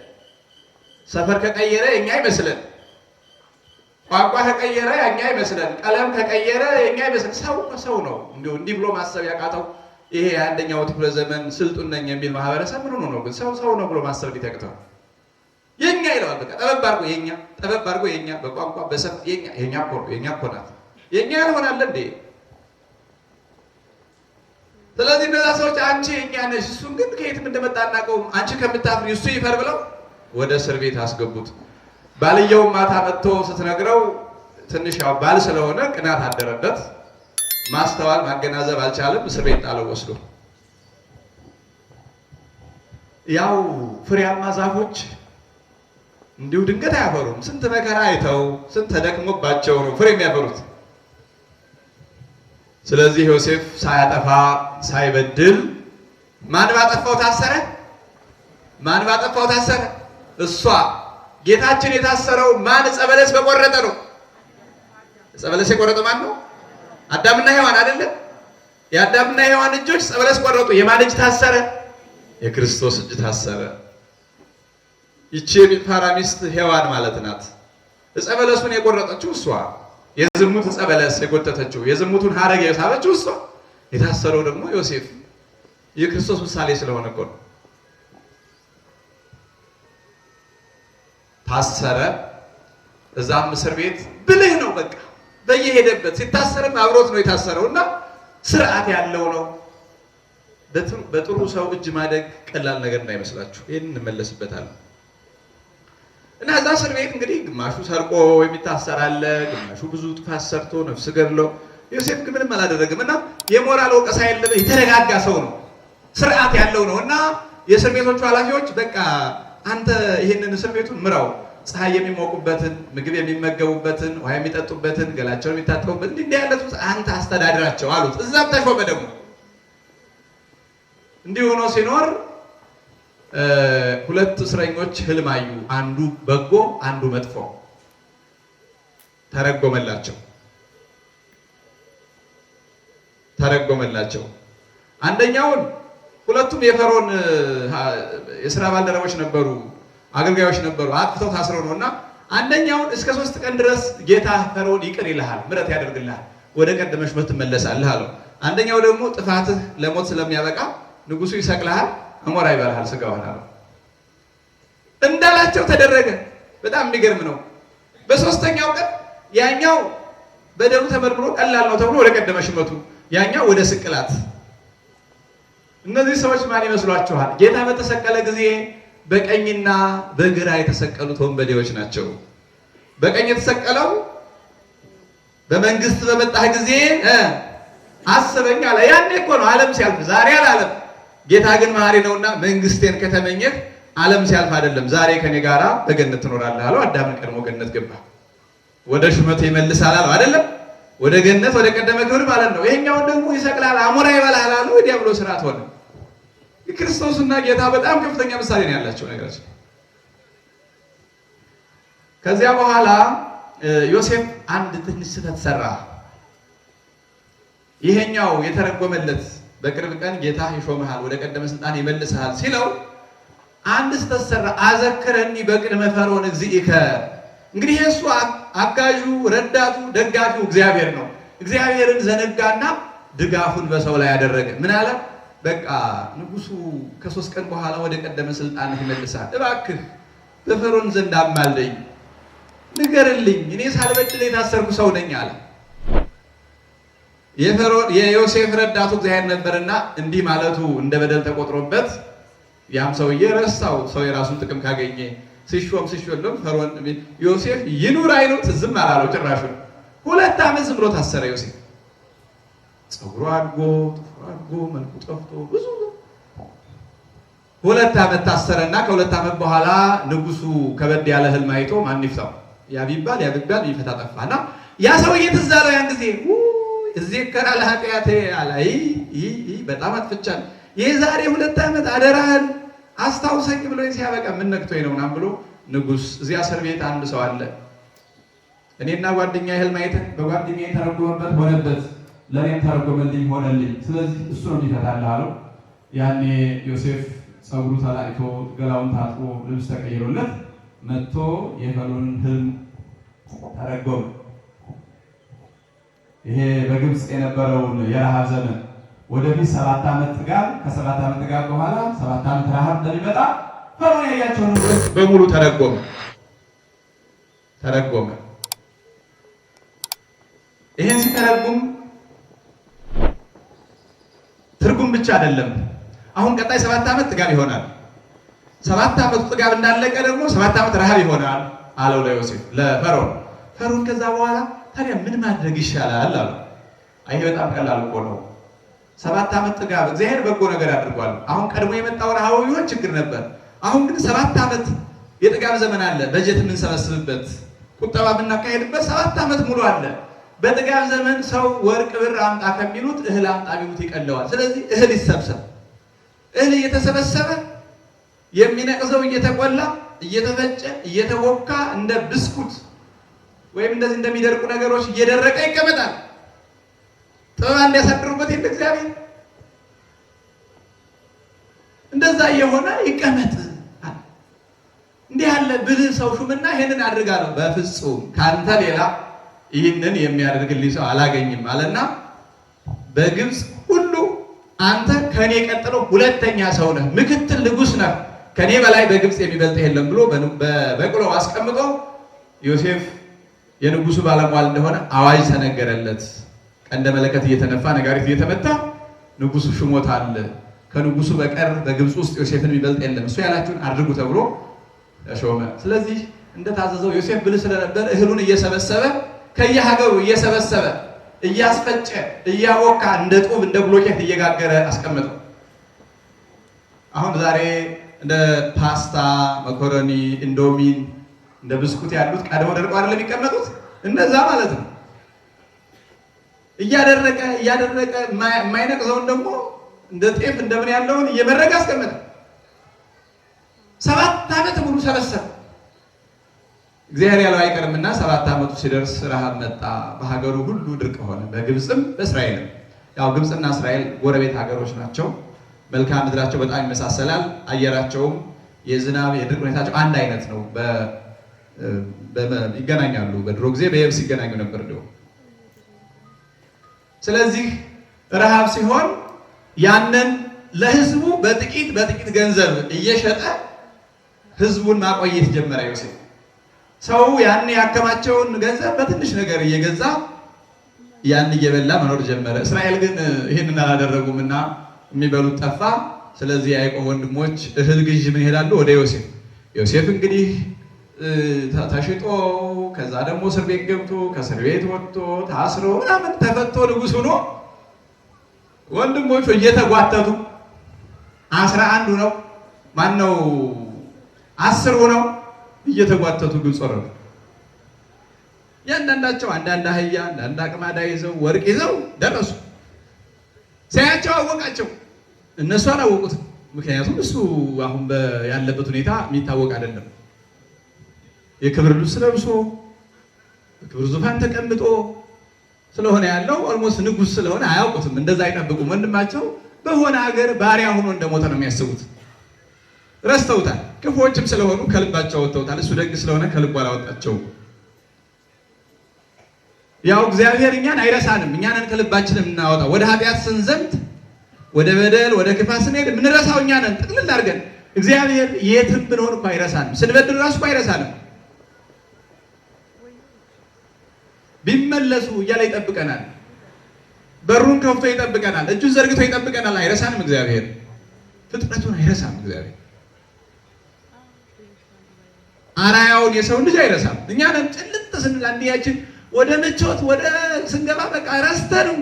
ሰፈር ከቀየረ የኛ አይመስለን፣ ቋንቋ ከቀየረ የኛ አይመስለን፣ ቀለም ከቀየረ የኛ አይመስለን። ሰው ነው። እንዲህ ብሎ ማሰብ ያቃተው ይሄ የአንደኛው ክፍለ ዘመን ስልጡን ነኝ የሚል ማህበረሰብ ምን ሆኖ ነው ግን ሰው ነው ብሎ ማሰብ ሊተክተው? የኛ ይለዋል። በቃ ጠበብ አድርጎ የኛ፣ ጠበብ አድርጎ የኛ፣ በቋንቋ በሰፍ የኛ እኮ ናት። የኛ ያልሆናል እንዴ? ስለዚህ እነዛ ሰዎች አንቺ የኛ ነሽ፣ እሱን ግን ከየትም እንደመጣ አናውቀውም፣ አንቺ ከምታፍሪ እሱ ይፈር ብለው ወደ እስር ቤት አስገቡት። ባልየው ማታ መጥቶ ስትነግረው ትንሽ ያው ባል ስለሆነ ቅናት አደረበት። ማስተዋል ማገናዘብ አልቻለም። እስር ቤት ጣለው ወስዶ። ያው ፍሬያማ ዛፎች እንዲሁ ድንገት አያፈሩም። ስንት መከራ አይተው ስንት ተደክሞባቸው ነው ፍሬ የሚያፈሩት። ስለዚህ ዮሴፍ ሳያጠፋ ሳይበድል ማን ባጠፋው ታሰረ? ማን ባጠፋው ታሰረ? እሷ። ጌታችን የታሰረው ማን ዕፀ በለስ በቆረጠ ነው። ዕፀ በለስ የቆረጠ ማን ነው? አዳምና ሔዋን አይደለም? የአዳምና ሔዋን እጆች ዕፀ በለስ ቆረጡ። የማን እጅ ታሰረ? የክርስቶስ እጅ ታሰረ። ይቺ የጲጥፋራ ሚስት ሔዋን ማለት ናት። ዕፀ በለሱን የቆረጠችው እሷ፣ የዝሙት ዕፀ በለስ የጎተተችው፣ የዝሙቱን ሐረግ የሳበችው እሷ። የታሰረው ደግሞ ዮሴፍ የክርስቶስ ምሳሌ ስለሆነ እኮ ነው። ታሰረ። እዛም እስር ቤት ብልህ ነው። በቃ በየሄደበት ሲታሰርም አብሮት ነው የታሰረው እና ስርዓት ያለው ነው። በጥሩ ሰው እጅ ማደግ ቀላል ነገር እንዳይመስላችሁ፣ ይህን እንመለስበታለን። እና እዛ እስር ቤት እንግዲህ ግማሹ ሰርቆ የሚታሰር አለ፣ ግማሹ ብዙ ጥፋት ሰርቶ ነፍስ ገድሎ። ዮሴፍ ግን ምንም አላደረግም እና የሞራል ወቀሳ የለበት የተረጋጋ ሰው ነው፣ ስርዓት ያለው ነው። እና የእስር ቤቶቹ ኃላፊዎች በቃ አንተ ይህንን እስር ቤቱን ምራው፣ ፀሐይ የሚሞቁበትን፣ ምግብ የሚመገቡበትን፣ ውሃ የሚጠጡበትን፣ ገላቸውን የሚታጠቡበት እንዲህ ያለቱ አንተ አስተዳድራቸው አሉት። እዛም ተሾመ። ደግሞ እንዲህ ሆኖ ሲኖር ሁለት እስረኞች ህልም አዩ። አንዱ በጎ አንዱ መጥፎ። ተረጎመላቸው። አንደኛውን ሁለቱም የፈርዖን የሥራ ባልደረቦች ነበሩ፣ አገልጋዮች ነበሩ። አጥፍተው ታስረው ነውና አንደኛውን እስከ 3 ቀን ድረስ ጌታ ፈርዖን ይቅር ይልሃል፣ ምሕረት ያደርግልሃል፣ ወደ ቀደመ ሹመት ትመለሳለህ አለው። አንደኛው ደግሞ ጥፋትህ ለሞት ስለሚያበቃ ንጉሱ ይሰቅልሃል፣ አሞራ ይበላሃል ስጋውን አለው። እንዳላቸው ተደረገ። በጣም የሚገርም ነው። በ3ኛው ቀን ያኛው በደሉ ተመርምሮ ቀላል ነው ተብሎ ወደ ቀደመ ሹመቱ፣ ያኛው ወደ ስቅላት። እነዚህ ሰዎች ማን ይመስሏችኋል? ጌታ በተሰቀለ ጊዜ በቀኝና በግራ የተሰቀሉት ወንበዴዎች ናቸው። በቀኝ የተሰቀለው በመንግስት በመጣህ ጊዜ አስበኝ አለ። ያኔ እኮ ነው ዓለም ሲያልፍ፣ ዛሬ አላለም። ጌታ ግን መሐሪ ነውና መንግስቴን ከተመኘህ ዓለም ሲያልፍ አይደለም ዛሬ ከኔ ጋራ በገነት ትኖራለህ አለው። አዳምን ቀድሞ ገነት ገባ፣ ወደ ሹመት ይመልሳል አለው አይደለም? ወደ ገነት ወደ ቀደመ ክብር ማለት ነው። ይሄኛውን ደግሞ ይሰቅላል፣ አሞራ ይበላል አለው። የዲያብሎስ ስርዓት ሆነ። ክርስቶስና ጌታ በጣም ከፍተኛ ምሳሌ ነው ያላቸው ነገራችን። ከዚያ በኋላ ዮሴፍ አንድ ትንሽ ስህተት ሰራ። ይሄኛው የተረጎመለት በቅርብ ቀን ጌታ ይሾምሃል፣ ወደ ቀደመ ስልጣን ይመልስሃል ሲለው አንድ ስህተት ሰራ። አዘክረኒ በቅድመ ፈርዖን እግዚእከ። እንግዲህ እሱ አጋዡ፣ ረዳቱ፣ ደጋፊው እግዚአብሔር ነው። እግዚአብሔርን ዘነጋና ድጋፉን በሰው ላይ ያደረገ። ምን አለ? በቃ ንጉሱ ከ3 ቀን በኋላ ወደ ቀደመ ስልጣን ይመልሳል፣ እባክህ በፈርዖን ዘንድ አማልደኝ፣ ንገርልኝ፣ እኔ ሳልበድል የታሰርኩ ሰው ነኝ አለ። የዮሴፍ ረዳቱ እግዚአብሔር ነበርና እንዲህ ማለቱ እንደ በደል ተቆጥሮበት ያም ሰውዬ ረሳው። ሰው የራሱን ጥቅም ካገኘ ሲሾም ፈርዖን ዮሴፍ ይኑር አይኑር ዝም አላለው። ጭራሹን 2 ዓመት ዝም ብሎ ታሰረ። ዮሴፍ ፀጉሩ አድጎ መልኩ ጠፍቶ ብዙ 2 ዓመት ታሰረና ከ2 ዓመት በኋላ ንጉሱ ከበድ ያለ ህልም አይቶ ማን ይፍታው? ያ ቢባል ይፈታ ጠፋና ያ ሰውዬ ትዝ አለው። ያን ጊዜ እዚህ ከራ ለኃጢአቴ አላይ በጣም አጥፍቻለሁ፣ የዛሬ 2 ዓመት አደራህን አስታውሰኝ ብሎ ሲያበቃ ምን ነክቶኝ ነው ምናምን ብሎ ንጉስ እዚያ እስር ቤት አንድ ሰው አለ፣ እኔና ጓደኛ ህልም አይተን በጓደኛ የተረጎመበት ሆነበት፣ ለኔም ተረጎመልኝ ሆነልኝ፣ ስለዚህ እሱ ነው የሚፈታልህ አለው። ያኔ ዮሴፍ ፀጉሩ ተላጭቶ ገላውን ታጥቦ ልብስ ተቀይሮለት መጥቶ የፈርዖንን ህልም ተረጎመ። ይሄ በግብፅ የነበረውን የረሃብ ዘመን ወደፊት 7 ዓመት ጥጋብ፣ ከ7 ዓመት ጥጋብ በኋላ 7 ዓመት ረሃብ እንደሚመጣ ፈርዖን ያያቸውን በሙሉ ተረጎመ። ይሄን ሲተረጉም ትርጉም ብቻ አይደለም። አሁን ቀጣይ 7 ዓመት ጥጋብ ይሆናል። 7 ዓመቱ ጥጋብ እንዳለቀ ደግሞ 7 ዓመት ረሃብ ይሆናል አለው ለዮሴፍ ለፈርዖን። ፈርዖን ከዛ በኋላ ታዲያ ምን ማድረግ ይሻላል አለው። ይሄ በጣም ቀላል እኮ ነው። 7 ዓመት ጥጋብ እግዚአብሔር በጎ ነገር አድርጓል። አሁን ቀድሞ የመጣው ረሃቡ ቢሆን ችግር ነበር። አሁን ግን 7 ዓመት የጥጋብ ዘመን አለ። በጀት የምንሰበስብበት ቁጠባ የምናካሄድበት 7 ዓመት ሙሉ አለ። በጥጋብ ዘመን ሰው ወርቅ ብር አምጣ ከሚሉት እህል አምጣ ቢሉት ይቀለዋል። ስለዚህ እህል ይሰብሰብ። እህል እየተሰበሰበ የሚነቅዘው እየተቆላ እየተፈጨ እየተቦካ እንደ ብስኩት ወይም እንደዚህ እንደሚደርቁ ነገሮች እየደረቀ ይቀመጣል። ጥበብ እንዲያሳድሩበት የለ እግዚአብሔር እንደዛ የሆነ ይቀመጥ። እንዲህ ያለ ብልህ ሰው ሹምና ይሄንን አድርጋለሁ። በፍጹም ካንተ ሌላ ይህንን የሚያደርግልኝ ሰው አላገኝም አለና በግብፅ ሁሉ አንተ ከኔ ቀጥሎ ሁለተኛ ሰው ነህ፣ ምክትል ንጉሥ ነህ፣ ከኔ በላይ በግብፅ የሚበልጥ የለም ብሎ በበቅሎ አስቀምጦ ዮሴፍ የንጉሱ ባለሟል እንደሆነ አዋጅ ተነገረለት። ቀንደ መለከት እየተነፋ ነጋሪት እየተመታ ንጉሱ ሹሞታል። ከንጉሱ በቀር በግብፅ ውስጥ ዮሴፍን የሚበልጥ የለም፣ እሱ ያላችሁን አድርጉ ተብሎ ተሾመ። ስለዚህ እንደታዘዘው ዮሴፍ ብልህ ስለነበር እህሉን እየሰበሰበ ከየሀገሩ እየሰበሰበ እያስፈጨ እያቦካ እንደ ጡብ እንደ ብሎኬት እየጋገረ አስቀመጠው። አሁን ዛሬ እንደ ፓስታ፣ መኮረኒ፣ ኢንዶሚን እንደ ብስኩት ያሉት ቀድመው ደርቀው አይደለም የሚቀመጡት? እነዛ ማለት ነው። እያደረቀ የማይነቅዘውን ደግሞ እንደ ጤፍ እንደምን ያለውን እየመረገ አስቀመጠ። 7 ዓመት ሙሉ ሰበሰበ። እግዚአብሔር ያለው አይቀርምና 7 ዓመቱ ሲደርስ ረሃብ መጣ። በሀገሩ ሁሉ ድርቅ ሆነ፣ በግብፅም በእስራኤልም። ያው ግብፅና እስራኤል ጎረቤት ሀገሮች ናቸው። መልክዓ ምድራቸው በጣም ይመሳሰላል። አየራቸውም የዝናብ የድርቅ ሁኔታቸው አንድ አይነት ነው። ይገናኛሉ። በድሮ ጊዜ በየብስ ይገናኙ ነበር እንደው። ስለዚህ ረሃብ ሲሆን ያንን ለህዝቡ በጥቂት ገንዘብ እየሸጠ ህዝቡን ማቆየት ጀመረ ዮሴፍ። ሰው ያን ያከማቸውን ገንዘብ በትንሽ ነገር እየገዛ ያን እየበላ መኖር ጀመረ። እስራኤል ግን ይህንን አላደረጉምና የሚበሉት ጠፋ። ስለዚህ ያዕቆብ ወንድሞች እህል ግዥ ምን ይሄዳሉ? ወደ ዮሴፍ። ዮሴፍ እንግዲህ ተሽጦ ከዛ ደግሞ እስር ቤት ገብቶ ከእስር ቤት ወጥቶ ታስሮ ምናምን ተፈቶ ንጉሥ ሆኖ ወንድሞቹ እየተጓተቱ 11 ነው 10 ሆነው እየተጓተቱ ግብፅ ወረዱ። ያንዳንዳቸው አንዳንድ አህያ አንዳንድ አቅማዳ ይዘው ወርቅ ይዘው ደረሱ። ሲያያቸው አወቃቸው፣ እነሱ አላወቁትም። ምክንያቱም እሱ አሁን ያለበት ሁኔታ የሚታወቅ አይደለም። የክብር ልብስ ለብሶ በክብር ዙፋን ተቀምጦ ስለሆነ ያለው ኦልሞስት ንጉሥ ስለሆነ አያውቁትም። እንደዛ አይጠብቁም። ወንድማቸው በሆነ ሀገር ባሪያ ሆኖ እንደሞተ ነው የሚያስቡት። ረስተውታል። ክፉዎችም ስለሆኑ ከልባቸው ወጥተውታል። እሱ ደግ ስለሆነ ከልቡ አላወጣቸውም። ያው እግዚአብሔር እኛን አይረሳንም። እኛንን ከልባችን የምናወጣው ወደ ኃጢአት ስንዘምት፣ ወደ በደል ወደ ክፋት ስንሄድ የምንረሳው እኛንን ጥቅልል አድርገን። እግዚአብሔር የትም ብንሆን እኮ አይረሳንም። ስንበድል ራሱ እኮ አይረሳንም። ቢመለሱ እያለ ይጠብቀናል። በሩን ከፍቶ ይጠብቀናል። እጁን ዘርግቶ ይጠብቀናል። አይረሳንም። እግዚአብሔር ፍጥረቱን አይረሳም። እግዚአብሔር አራያውን የሰውን ልጅ አይረሳም። እኛንን ጭልጥ ስንል አንዲያችን ወደ ምቾት ወደ ስንገባ በቃ ረስተነው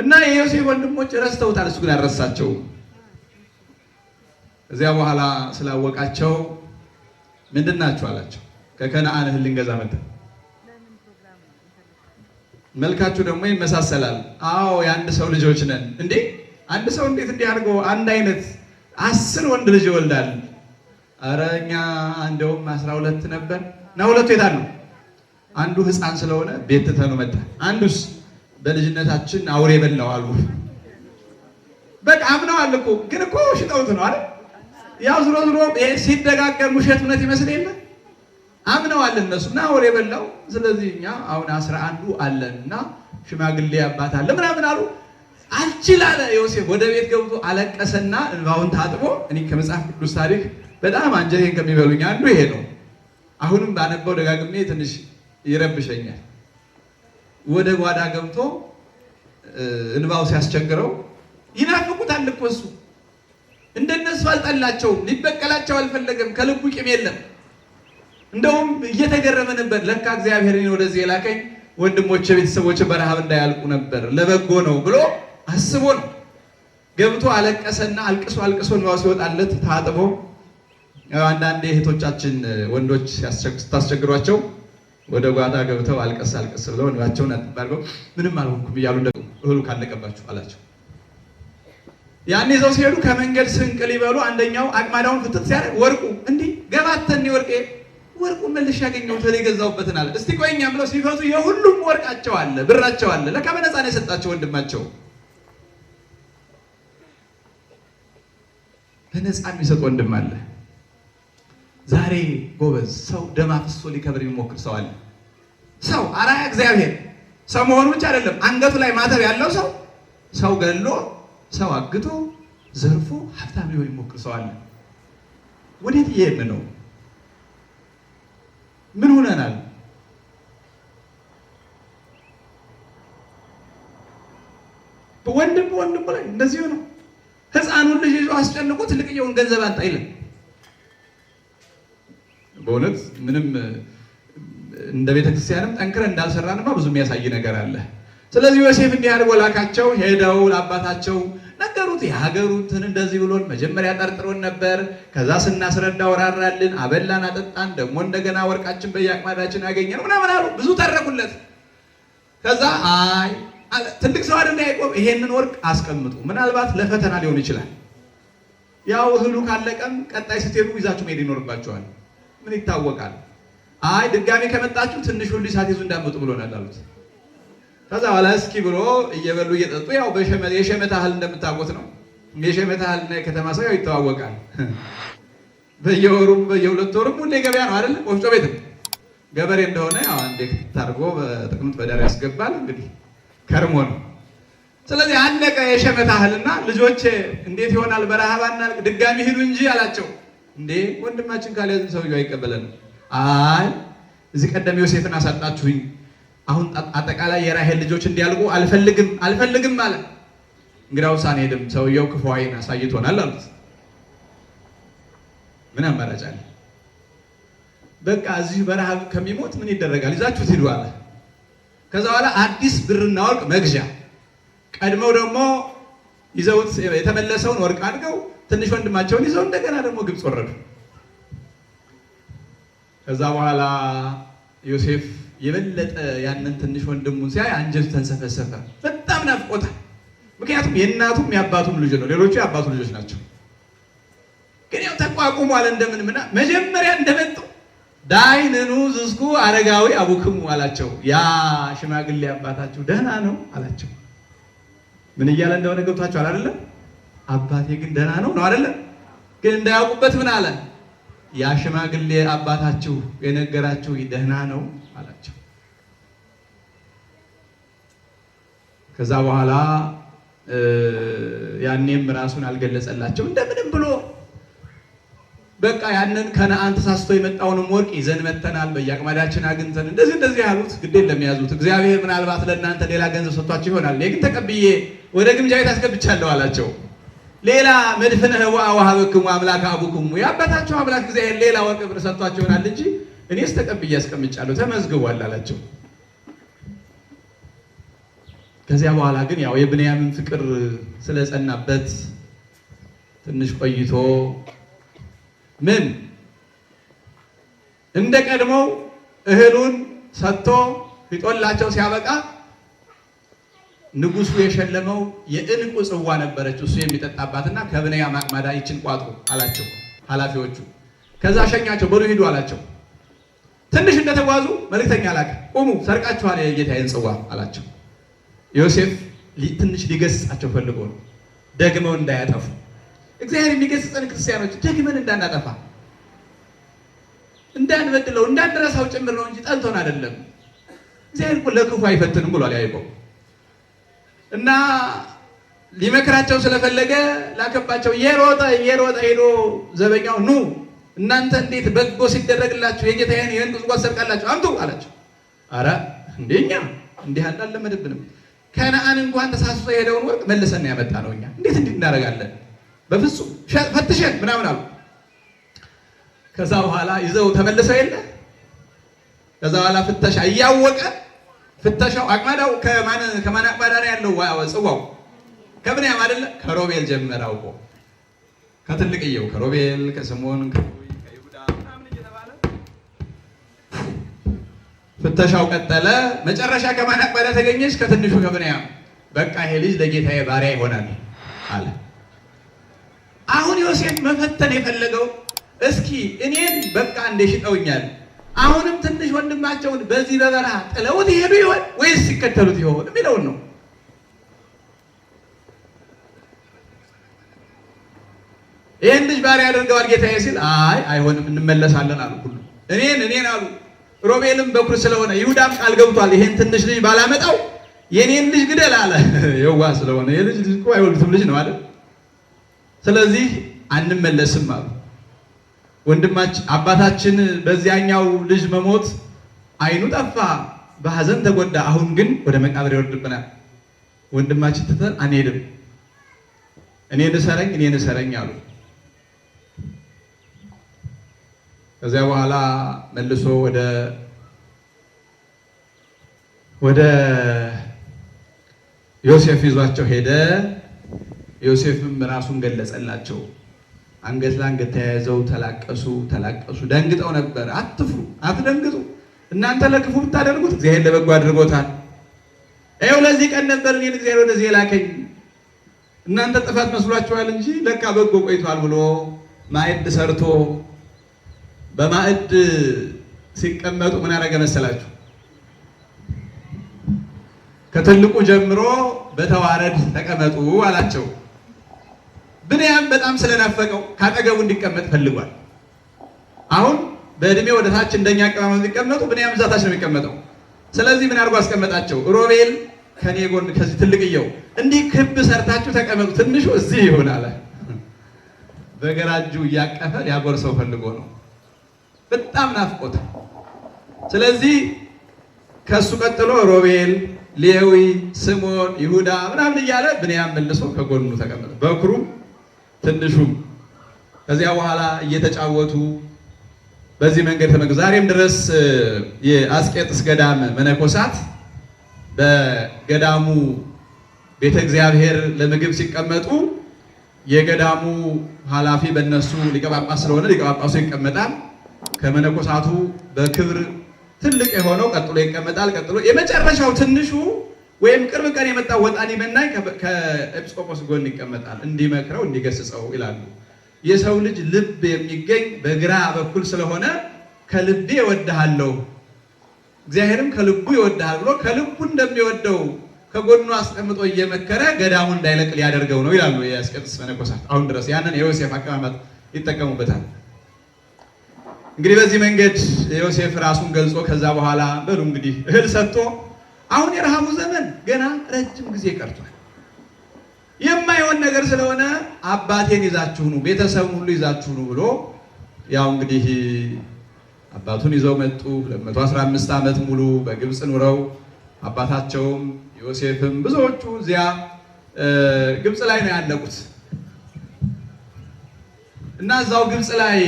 እና የዮሴፍ ወንድሞች ረስተውታል። እሱ ግን አልረሳቸውም። እዚያ በኋላ ስላወቃቸው ምንድን ናቸው አላቸው። ከከነዓን እህል ልንገዛ መጣን። መልካችሁ ደግሞ ይመሳሰላል። አዎ የአንድ ሰው ልጆች ነን። እንዴ አንድ ሰው እንዴት እንዲህ አድርገው አንድ አይነት 10 ወንድ ልጅ ይወልዳል? ኧረ እኛ እንደውም 12 ነበር። እና 2 የት አሉ? አንዱ ሕፃን ስለሆነ ቤት ትተነው መጣ። አንዱስ በልጅነታችን አውሬ በላው አሉ። በቃ አምነዋል እኮ ግን እኮ ሽጠውት ነው አይደል? ያው ዝሮ ሲደጋገም ውሸት እውነት ይመስል የለ አምነዋል እነሱና ወሬ በላው። ስለዚህ እኛ አሁን 11 አለንና ሽማግሌ አባት አለ ምናምን አሉ። አልችላለ ዮሴፍ ወደ ቤት ገብቶ አለቀሰና እንባውን ታጥቦ እኔ ከመጽሐፍ ቅዱስ ታሪክ በጣም አንጀቴን ከሚበሉኝ አንዱ ይሄ ነው። አሁንም ባነበው ደጋግሜ ትንሽ ይረብሸኛል። ወደ ጓዳ ገብቶ እንባው ሲያስቸግረው ይናፍቁታል እኮ እሱ እንደነሱ አልጠላቸውም፣ ሊበቀላቸው አልፈለገም፣ ከልቡ ቂም የለም። እንደውም እየተገረመ ነበር። ለካ እግዚአብሔር እኔን ወደዚህ የላከኝ ወንድሞቼ ቤተሰቦቼ በረሃብ እንዳያልቁ ነበር፣ ለበጎ ነው ብሎ አስቦ ነው። ገብቶ አለቀሰና አልቅሶ እንባው ሲወጣለት ታጥቦ አንዳንዴ እህቶቻችን ወንዶች ስታስቸግሯቸው ወደ ጓዳ ገብተው አልቀስ ብለው እንባቸውን አጥባርገው ምንም አልሆንኩም እያሉ እህሉ ካለቀባችሁ አላቸው። ያኔ ይዘው ሲሄዱ ከመንገድ ስንቅ ሊበሉ አንደኛው አቅማዳውን ፍትት ሲያደርግ ወርቁ እንዲህ ገባተን ወርቁ መልሽ ያገኘሁት የገዛሁበትን አለ። እስቲ ቆይኛ ብለው ሲፈቱ የሁሉም ወርቃቸው አለ፣ ብራቸው አለ። ለካ በነፃ ነው የሰጣቸው ወንድማቸው። በነፃ የሚሰጥ ወንድም አለ። ዛሬ ጎበዝ ሰው ደም አፍሶ ሊከብር የሚሞክር ሰው አለ። ሰው አራያ እግዚአብሔር ሰው መሆኑ ብቻ አይደለም፣ አንገቱ ላይ ማተብ ያለው ሰው ገሎ ሰው አግቶ ዘርፎ ሀብታም ሊሆን የሚሞክር ሰው አለ። ወዴት እየሄድን ነው? ምን ሆነናል? ወንድም ላይ እንደዚህ ነው። ህፃኑን ልጅ ይዞ አስጨንቆ ትልቅየውን ገንዘብ አንጣ ይላል። በእውነት ምንም እንደ ቤተክርስቲያንም ጠንክረን እንዳልሰራንማ ብዙ የሚያሳይ ነገር አለ። ስለዚህ ዮሴፍ እንዲህ አድርጎ ላካቸው። ሄደው ለአባታቸው ነገሩት። የሀገሩትን እንደዚህ ብሎን መጀመሪያ ጠርጥሮን ነበር፣ ከዛ ስናስረዳ ወራራልን፣ አበላን፣ አጠጣን፣ ደግሞ እንደገና ወርቃችን በየአቅማዳችን አገኘን ምናምን አሉ። ብዙ ተረኩለት። ከዛ አይ ትልቅ ሰው አይደል ያዕቆብ፣ ይሄንን ወርቅ አስቀምጡ፣ ምናልባት ለፈተና ሊሆን ይችላል። ያው እህሉ ካለቀም ቀጣይ ስትሄዱ ይዛችሁ መሄድ ይኖርባችኋል። ምን ይታወቃል? አይ ድጋሚ ከመጣችሁ ትንሹን ልጅ ሳትይዙ እንዳትመጡ ብሎናል አሉት። ከዛ በኋላ እስኪ ብሎ እየበሉ እየጠጡ ያው የሸመታ እህል እንደምታውቁት ነው። የሸመታ እህልና የከተማ ሰው ያው ይተዋወቃል። በየወሩም በየሁለት ወሩም ሁሌ ገበያ ነው አይደል? ወፍጮ ቤትም ገበሬ እንደሆነ ያው አንዴ ታርጎ በጥቅምት በዳር ያስገባል። እንግዲህ ከርሞ ነው። ስለዚህ አለቀ የሸመታ እህልና ልጆቼ እንዴት ይሆናል በረሃባና ድጋሚ ሂዱ እንጂ አላቸው። እንዴ ወንድማችን ካልያዝን ሰውየው አይቀበለንም። አይ እዚህ ቀደም ዮሴፍን አሳጣችሁኝ፣ አሁን አጠቃላይ የራሔል ልጆች እንዲያልቁ አልፈልግም አለ። እንግዲያውስ አንሄድም፣ ሰውየው ክፉ ዓይን አሳይቶናል አሉት። ምን አማራጭ አለ? በቃ እዚህ በረሃብ ከሚሞት ምን ይደረጋል፣ ይዛችሁት ሂዱ አለ። ከዛ በኋላ አዲስ ብርና ወርቅ መግዣ ቀድመው ደግሞ ይዘውት የተመለሰውን ወርቅ አድርገው ትንሽ ወንድማቸውን ይዘው እንደገና ደግሞ ግብፅ ወረዱ። ከዛ በኋላ ዮሴፍ የበለጠ ያንን ትንሽ ወንድሙን ሲያይ አንጀቱ ተንሰፈሰፈ። በጣም ናፍቆታል። ምክንያቱም የእናቱም የአባቱም ልጅ ነው፣ ሌሎቹ የአባቱ ልጆች ናቸው። ግን ያው ተቋቁሟል። እንደምን መጀመሪያ እንደመጡ ዳይንኑ ዝስኩ አረጋዊ አቡክሙ አላቸው። ያ ሽማግሌ አባታችሁ ደህና ነው አላቸው። ምን እያለ እንደሆነ ገብቷቸዋል አይደለም? አባቴ ግን ደህና ነው አይደለም? ግን እንዳያውቁበት ምን አለ? ያ ሽማግሌ አባታችሁ የነገራችሁ ደህና ነው አላቸው። ከዛ በኋላ ያኔም ራሱን አልገለጸላቸው። እንደምንም ብሎ በቃ ያንን ከነአን ተሳስቶ የመጣውንም ወርቅ ይዘን መተናል፣ በየአቅማዳችን አግኝተን እንደዚህ ያሉት ግድ የለም ያዙት፣ እግዚአብሔር ምናልባት ለእናንተ ሌላ ገንዘብ ሰጥቷችሁ ይሆናል፣ እኔ ግን ተቀብዬ ወደ ግምጃ ቤት አስገብቻለሁ አላቸው። ሌላ መድፍነ ወሀበክሙ አምላከ አቡክሙ፣ የአባታችሁ አምላክ እግዚአብሔር ሌላ ወርቅ ብር ሰጥቷችሁ ይሆናል እንጂ እኔስ ተቀብዬ አስቀምጫለሁ፣ ተመዝግቧል አላቸው። ከዚያ በኋላ ግን ያው የብንያምን ፍቅር ስለጸናበት ትንሽ ቆይቶ ምን እንደ ቀድሞው እህሉን ሰጥቶ ፊጦላቸው ሲያበቃ ንጉሱ የሸለመው የዕንቁ ጽዋ ነበረች እሱ የሚጠጣባትና ከብንያም አቅማዳ ይችን ቋጥሩ አላቸው ኃላፊዎቹ። ከዛ ሸኛቸው፣ በሉ ሂዱ አላቸው። ትንሽ እንደተጓዙ መልእክተኛ ላከ። ቁሙ፣ ሰርቃችኋል የጌታዬን ጽዋ አላቸው። ዮሴፍ ትንሽ ሊገስጻቸው ፈልጎ ነው፣ ደግመው እንዳያጠፉ። እግዚአብሔር የሚገስጸን ክርስቲያኖች ደግመን እንዳናጠፋ እንዳንበድለው እንዳንረሳው ጭምር ነው እንጂ ጠልቶን አይደለም። እግዚአብሔር እኮ ለክፉ አይፈትንም ብሏል ያዕቆብ። እና ሊመክራቸው ስለፈለገ ላከባቸው። እየሮጠ ሄዶ ዘበኛው ኑ እናንተ እንዴት በጎ ሲደረግላችሁ የጌታዬን የወይን ጉዝጓዝ ሰርቃላችሁ አምጡ አላቸው። አረ እንደኛ እንዲህ አላለመደብንም። ከነአን እንኳን ተሳስቶ የሄደውን ወርቅ መልሰን ያመጣ ነው እኛ እንዴት እንዲህ እናደርጋለን? በፍጹም ፈትሸን ምናምን አሉ። ከዛ በኋላ ይዘው ተመልሰው የለ ከዛ በኋላ ፍተሻ እያወቀ ፍተሻው አቅማዳው ከማን አቅማዳ ነው ያለው ጽዋው ከብንያም አይደለ ከሮቤል ጀመረ አውቆ ከትልቅየው ከሮቤል ከስምዖን ከይሁዳ ምናምን እየተባለ ፍተሻው ቀጠለ። መጨረሻ ከማን አቅማዳ ተገኘች? ከትንሹ ከብንያም። በቃ ይሄ ልጅ ለጌታዬ ባሪያ ይሆናል አለ። አሁን ዮሴፍ መፈተን የፈለገው እስኪ እኔን በቃ እንደሽጠውኛል፣ አሁንም ትንሽ ወንድማቸውን በዚህ በበረሃ ጥለውት ይሄዱ ይሆን ወይስ ሲከተሉት ይሆን የሚለውን ነው። ይሄን ልጅ ባሪያ ያደርገዋል ጌታዬ ሲል አይሆንም እንመለሳለን አሉ። ሁሉ እኔን አሉ። ሮቤልም በኩር ስለሆነ ይሁዳም ቃል ገብቷል ይሄን ትንሽ ልጅ ባላመጣው የኔን ልጅ ግደል አለ። የዋ ስለሆነ የልጅ ልጅ እኮ አይወልዱትም ልጅ ነው አይደል? ስለዚህ አንመለስም አሉ። ወንድማችን አባታችን በዚያኛው ልጅ መሞት አይኑ ጠፋ፣ በሐዘን ተጎዳ። አሁን ግን ወደ መቃብር ይወርድብናል። ወንድማችን ትተን አንሄድም፣ እኔን እሰረኝ አሉ። ከዚያ በኋላ መልሶ ወደ ዮሴፍ ይዟቸው ሄደ። ዮሴፍም ራሱን ገለጸላቸው። አንገት ለአንገት ተያይዘው ተላቀሱ። ደንግጠው ነበር። አትፍሩ፣ አትደንግጡ። እናንተ ለክፉ ብታደርጉት እግዚአብሔር ለበጎ አድርጎታል። ይኸው ለዚህ ቀን ነበር እኔን እግዚአብሔር ወደዚህ የላከኝ። እናንተ ጥፋት መስሏችኋል እንጂ ለካ በጎ ቆይቷል ብሎ ማዕድ ሰርቶ በማዕድ ሲቀመጡ ምን አደረገ መሰላችሁ? ከትልቁ ጀምሮ በተዋረድ ተቀመጡ አላቸው። ብንያም በጣም ስለናፈቀው ካጠገቡ እንዲቀመጥ ፈልጓል። አሁን በእድሜ ወደ ታች እንደኛ አቀማመጥ እንዲቀመጡ ብንያም እዛ ታች ነው የሚቀመጠው። ስለዚህ ምን አድርጎ አስቀመጣቸው? ሮቤል ከኔ ጎን ከዚህ ትልቅየው እንዲህ ክብ ሰርታችሁ ተቀመጡ፣ ትንሹ እዚህ ይሁን አለ። በግራ እጁ እያቀፈ ሊያጎርሰው ፈልጎ ነው። በጣም ናፍቆት። ስለዚህ ከሱ ቀጥሎ ሮቤል፣ ሌዊ፣ ስምዖን፣ ይሁዳ ምናምን እያለ ብንያም መልሶ ከጎኑ ተቀመጠ። በኩሩም ትንሹም ከዚያ በኋላ እየተጫወቱ በዚህ መንገድ ተመገቡ። ዛሬም ድረስ የአስቄጥስ ገዳም መነኮሳት በገዳሙ ቤተ እግዚአብሔር ለምግብ ሲቀመጡ የገዳሙ ኃላፊ በእነሱ ሊቀ ጳጳስ ስለሆነ ሊቀ ጳጳሱ ይቀመጣል። ከመነኮሳቱ በክብር ትልቅ የሆነው ቀጥሎ ይቀመጣል። ቀጥሎ የመጨረሻው ትንሹ ወይም ቅርብ ቀን የመጣው ወጣኒ መናኝ ከኤጲስቆጶስ ጎን ይቀመጣል። እንዲመክረው እንዲገስጸው ይላሉ። የሰው ልጅ ልብ የሚገኝ በግራ በኩል ስለሆነ ከልቤ እወድሃለሁ እግዚአብሔርም ከልቡ ይወድሃል ብሎ ከልቡ እንደሚወደው ከጎኑ አስቀምጦ እየመከረ ገዳሙ እንዳይለቅ ሊያደርገው ነው ይላሉ የአስቄጥስ መነኮሳት። አሁን ድረስ ያንን የዮሴፍ አቀማመጥ ይጠቀሙበታል። እንግዲህ በዚህ መንገድ ዮሴፍ ራሱን ገልጾ ከዛ በኋላ በሉ እንግዲህ እህል ሰጥቶ አሁን የረሃቡ ዘመን ገና ረጅም ጊዜ ቀርቷል። የማይሆን ነገር ስለሆነ አባቴን ይዛችሁ ኑ፣ ቤተሰቡን ሁሉ ይዛችሁ ኑ ብሎ ያው እንግዲህ አባቱን ይዘው መጡ። 215 ዓመት ሙሉ በግብፅ ኑረው አባታቸውም ዮሴፍም ብዙዎቹ እዚያ ግብፅ ላይ ነው ያለቁት እና እዛው ግብፅ ላይ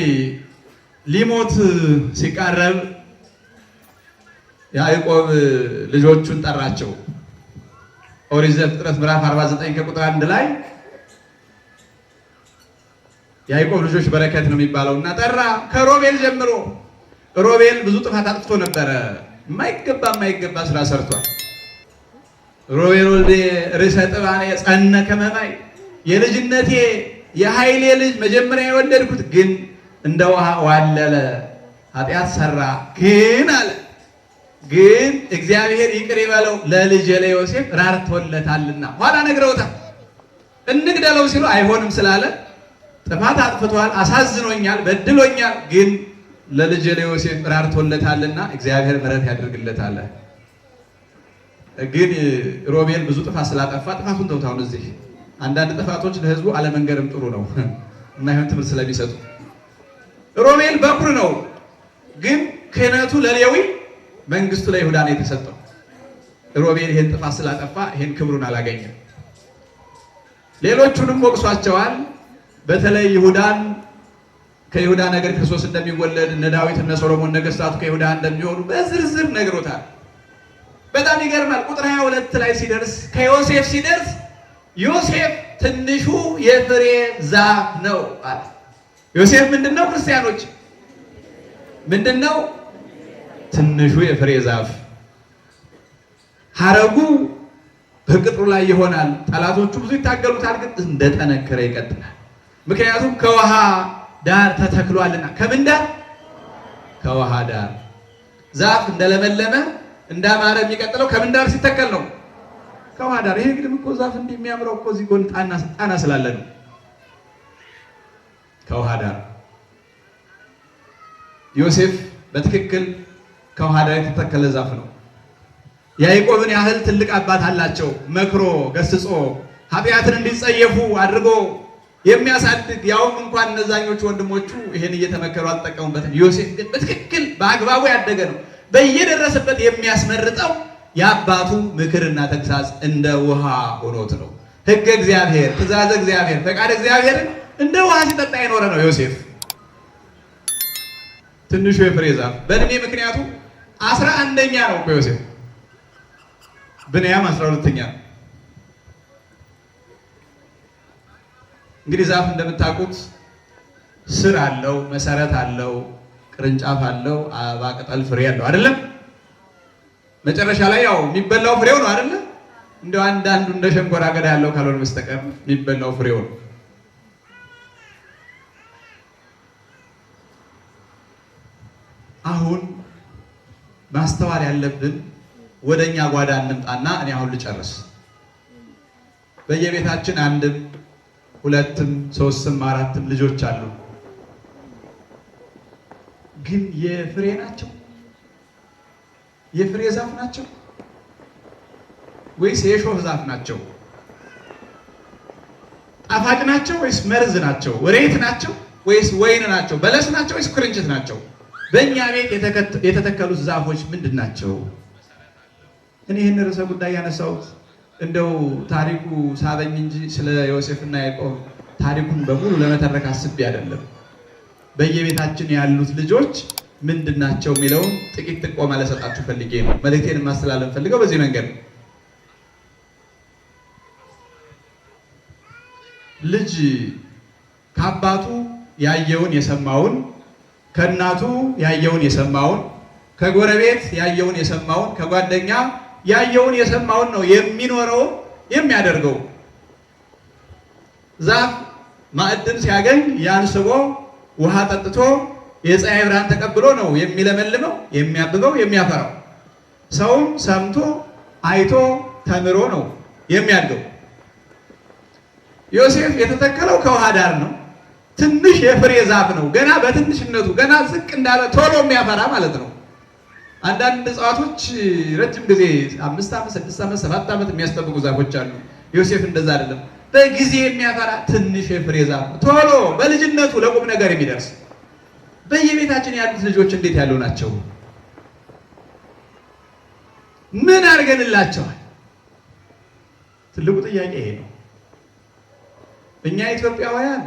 ሊሞት ሲቃረብ ያዕቆብ ልጆቹን ጠራቸው። ኦሪት ዘፍጥረት ምዕራፍ 49 ከቁጥር 1 ላይ ያዕቆብ ልጆች በረከት ነው የሚባለው እና ጠራ። ከሮቤል ጀምሮ ሮቤል ብዙ ጥፋት አጥፍቶ ነበረ። የማይገባ ስራ ሰርቷል። ሮቤል ወልዴ ርዕሰ ጥባኔ ጸነ ከመማይ የልጅነቴ የኃይሌ ልጅ መጀመሪያ የወለድኩት ግን እንደ ውሃ ዋለለ፣ ኃጢአት ሰራ። ግን እግዚአብሔር ይቅር ይበለው ለልጄ ለዮሴፍ ራርቶለታልና። ኋላ ነግረውታል። እንግደለው ሲሉ አይሆንም ስላለ ጥፋት አጥፍቷል፣ አሳዝኖኛል፣ በድሎኛል፣ ግን ለልጄ ለዮሴፍ ራርቶለታልና እግዚአብሔር ምሕረት ያደርግለታል። ግን ሮቤል ብዙ ጥፋት ስላጠፋ ጥፋቱን ተውታውን እዚህ አንዳንድ ጥፋቶች ለህዝቡ አለመንገርም ጥሩ ነው እና ይሁን ትምህርት ስለሚሰጡ ሮቤል በኩር ነው፣ ግን ክህነቱ ለሌዊ መንግስቱ ለይሁዳ ነው የተሰጠው። ሮቤል ይሄን ጥፋት ስላጠፋ ይሄን ክብሩን አላገኘም። ሌሎቹንም ወቅሷቸዋል። በተለይ ይሁዳን ከይሁዳ ነገር ክርስቶስ እንደሚወለድ እነ ዳዊት እነ ሶሎሞን ነገስታቱ ከይሁዳ እንደሚሆኑ በዝርዝር ነግሮታል። በጣም ይገርማል። ቁጥር 22 ላይ ሲደርስ ከዮሴፍ ሲደርስ ዮሴፍ ትንሹ የፍሬ ዛፍ ነው አለ። ዮሴፍ ምንድነው? ክርስቲያኖች ምንድነው? ትንሹ የፍሬ ዛፍ። ሐረጉ በቅጥሩ ላይ ይሆናል። ጠላቶቹ ብዙ ይታገሉታል፣ ግን እንደጠነከረ ይቀጥላል። ምክንያቱም ከውሃ ዳር ተተክሏልና። ከምን ዳር? ከውሃ ዳር። ዛፍ እንደለመለመ እንዳማረ የሚቀጥለው ከምን ዳር ሲተከል ነው? ከውሃ ዳር። ይሄ ግን እኮ ዛፍ እንዲህ የሚያምረው እኮ እዚህ ጎን ጣና ስላለ ነው። ከውሃ ዳር ዮሴፍ በትክክል ከውሃ ዳር የተተከለ ዛፍ ነው። ያዕቆብን ያህል ትልቅ አባት አላቸው። መክሮ ገስጾ ኃጢአትን እንዲጸየፉ አድርጎ የሚያሳድግ ያውም እንኳን እነዛኞቹ ወንድሞቹ ይሄን እየተመከሩ አልተጠቀሙበትም። ዮሴፍ ግን በትክክል በአግባቡ ያደገ ነው። በየደረሰበት የሚያስመርጠው የአባቱ ምክርና ተግሳጽ እንደ ውሃ ሆኖት ነው። ሕገ እግዚአብሔር፣ ትእዛዘ እግዚአብሔር፣ ፈቃድ እግዚአብሔርን እንደ ውሃ ሲጠጣ የኖረ ነው ዮሴፍ። ትንሹ የፍሬ ዛፍ በእድሜ ምክንያቱ 11ኛ ነው እኮ ዮሴፍ። ብንያም 12ኛ ነው። እንግዲህ ዛፍ እንደምታውቁት ስር አለው፣ መሰረት አለው፣ ቅርንጫፍ አለው፣ አበባ፣ ቅጠል፣ ፍሬ አለው አይደለም? መጨረሻ ላይ ያው የሚበላው ፍሬው ነው አይደለ? እንደው አንዳንዱ እንደ ሸንኮራ አገዳ ያለው ካልሆነ በስተቀር የሚበላው ፍሬው ነው። አሁን ማስተዋል ያለብን ወደኛ ጓዳ እንምጣና እኔ አሁን ልጨርስ። በየቤታችን አንድም ሁለትም ሶስትም አራትም ልጆች አሉ። ግን የፍሬ ናቸው? የፍሬ ዛፍ ናቸው ወይስ የሾህ ዛፍ ናቸው? ጣፋጭ ናቸው ወይስ መርዝ ናቸው? ሬት ናቸው ወይስ ወይን ናቸው? በለስ ናቸው ወይስ ኩርንችት ናቸው? በእኛ ቤት የተተከሉት ዛፎች ምንድን ናቸው? እኔ ይህን ርዕሰ ጉዳይ ያነሳሁት እንደው ታሪኩ ሳበኝ እንጂ ስለ ዮሴፍና ያዕቆብ ታሪኩን በሙሉ ለመተረክ አስቤ አይደለም። በየቤታችን ያሉት ልጆች ምንድን ናቸው የሚለውን ጥቂት ጥቆማ ለሰጣችሁ ፈልጌ ነው። መልእክቴን ማስተላለፍ ፈልገው በዚህ መንገድ ነው። ልጅ ከአባቱ ያየውን የሰማውን፣ ከእናቱ ያየውን የሰማውን፣ ከጎረቤት ያየውን የሰማውን፣ ከጓደኛ ያየውን የሰማውን ነው የሚኖረው የሚያደርገው። ዛፍ ማዕድን ሲያገኝ ያንስቦ ውሃ ጠጥቶ የፀሐይ ብርሃን ተቀብሎ ነው የሚለመልመው፣ የሚያብበው፣ የሚያፈራው። ሰውም ሰምቶ አይቶ ተምሮ ነው የሚያድገው። ዮሴፍ የተተከለው ከውሃ ዳር ነው። ትንሽ የፍሬ ዛፍ ነው። ገና በትንሽነቱ ገና ዝቅ እንዳለ ቶሎ የሚያፈራ ማለት ነው። አንዳንድ እጽዋቶች ረጅም ጊዜ 5 ዓመት፣ 6 ዓመት፣ 7 ዓመት የሚያስጠብቁ ዛፎች አሉ። ዮሴፍ እንደዛ አይደለም። በጊዜ የሚያፈራ ትንሽ የፍሬ ዛፍ ነው። ቶሎ በልጅነቱ ለቁም ነገር የሚደርስ። በየቤታችን ያሉት ልጆች እንዴት ያሉ ናቸው? ምን አድርገንላቸዋል? ትልቁ ጥያቄ ይሄ ነው። እኛ ኢትዮጵያውያን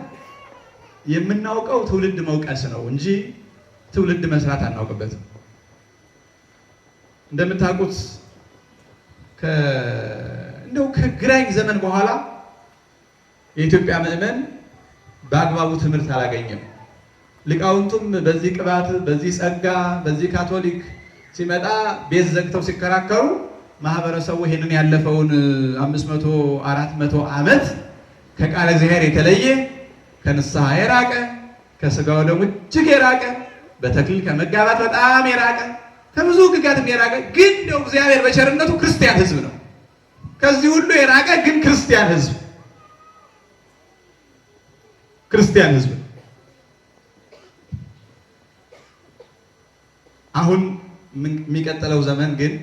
የምናውቀው ትውልድ መውቀስ ነው እንጂ ትውልድ መስራት አናውቅበትም። እንደምታውቁት እንደው ከግራኝ ዘመን በኋላ የኢትዮጵያ ምዕመን በአግባቡ ትምህርት አላገኘም። ሊቃውንቱም በዚህ ቅባት፣ በዚህ ጸጋ፣ በዚህ ካቶሊክ ሲመጣ ቤት ዘግተው ሲከራከሩ ማህበረሰቡ ይሄንን ያለፈውን 500 400 ዓመት ከቃለ እግዚአብሔር የተለየ ከንስሐ የራቀ ከስጋው ደግሞ እጅግ የራቀ በተክሊል ከመጋባት በጣም የራቀ ከብዙ ግጋትም የራቀ ግን እንደው እግዚአብሔር በቸርነቱ ክርስቲያን ሕዝብ ነው። ከዚህ ሁሉ የራቀ ግን ክርስቲያን ሕዝብ ክርስቲያን ሕዝብ። አሁን የሚቀጥለው ዘመን ግን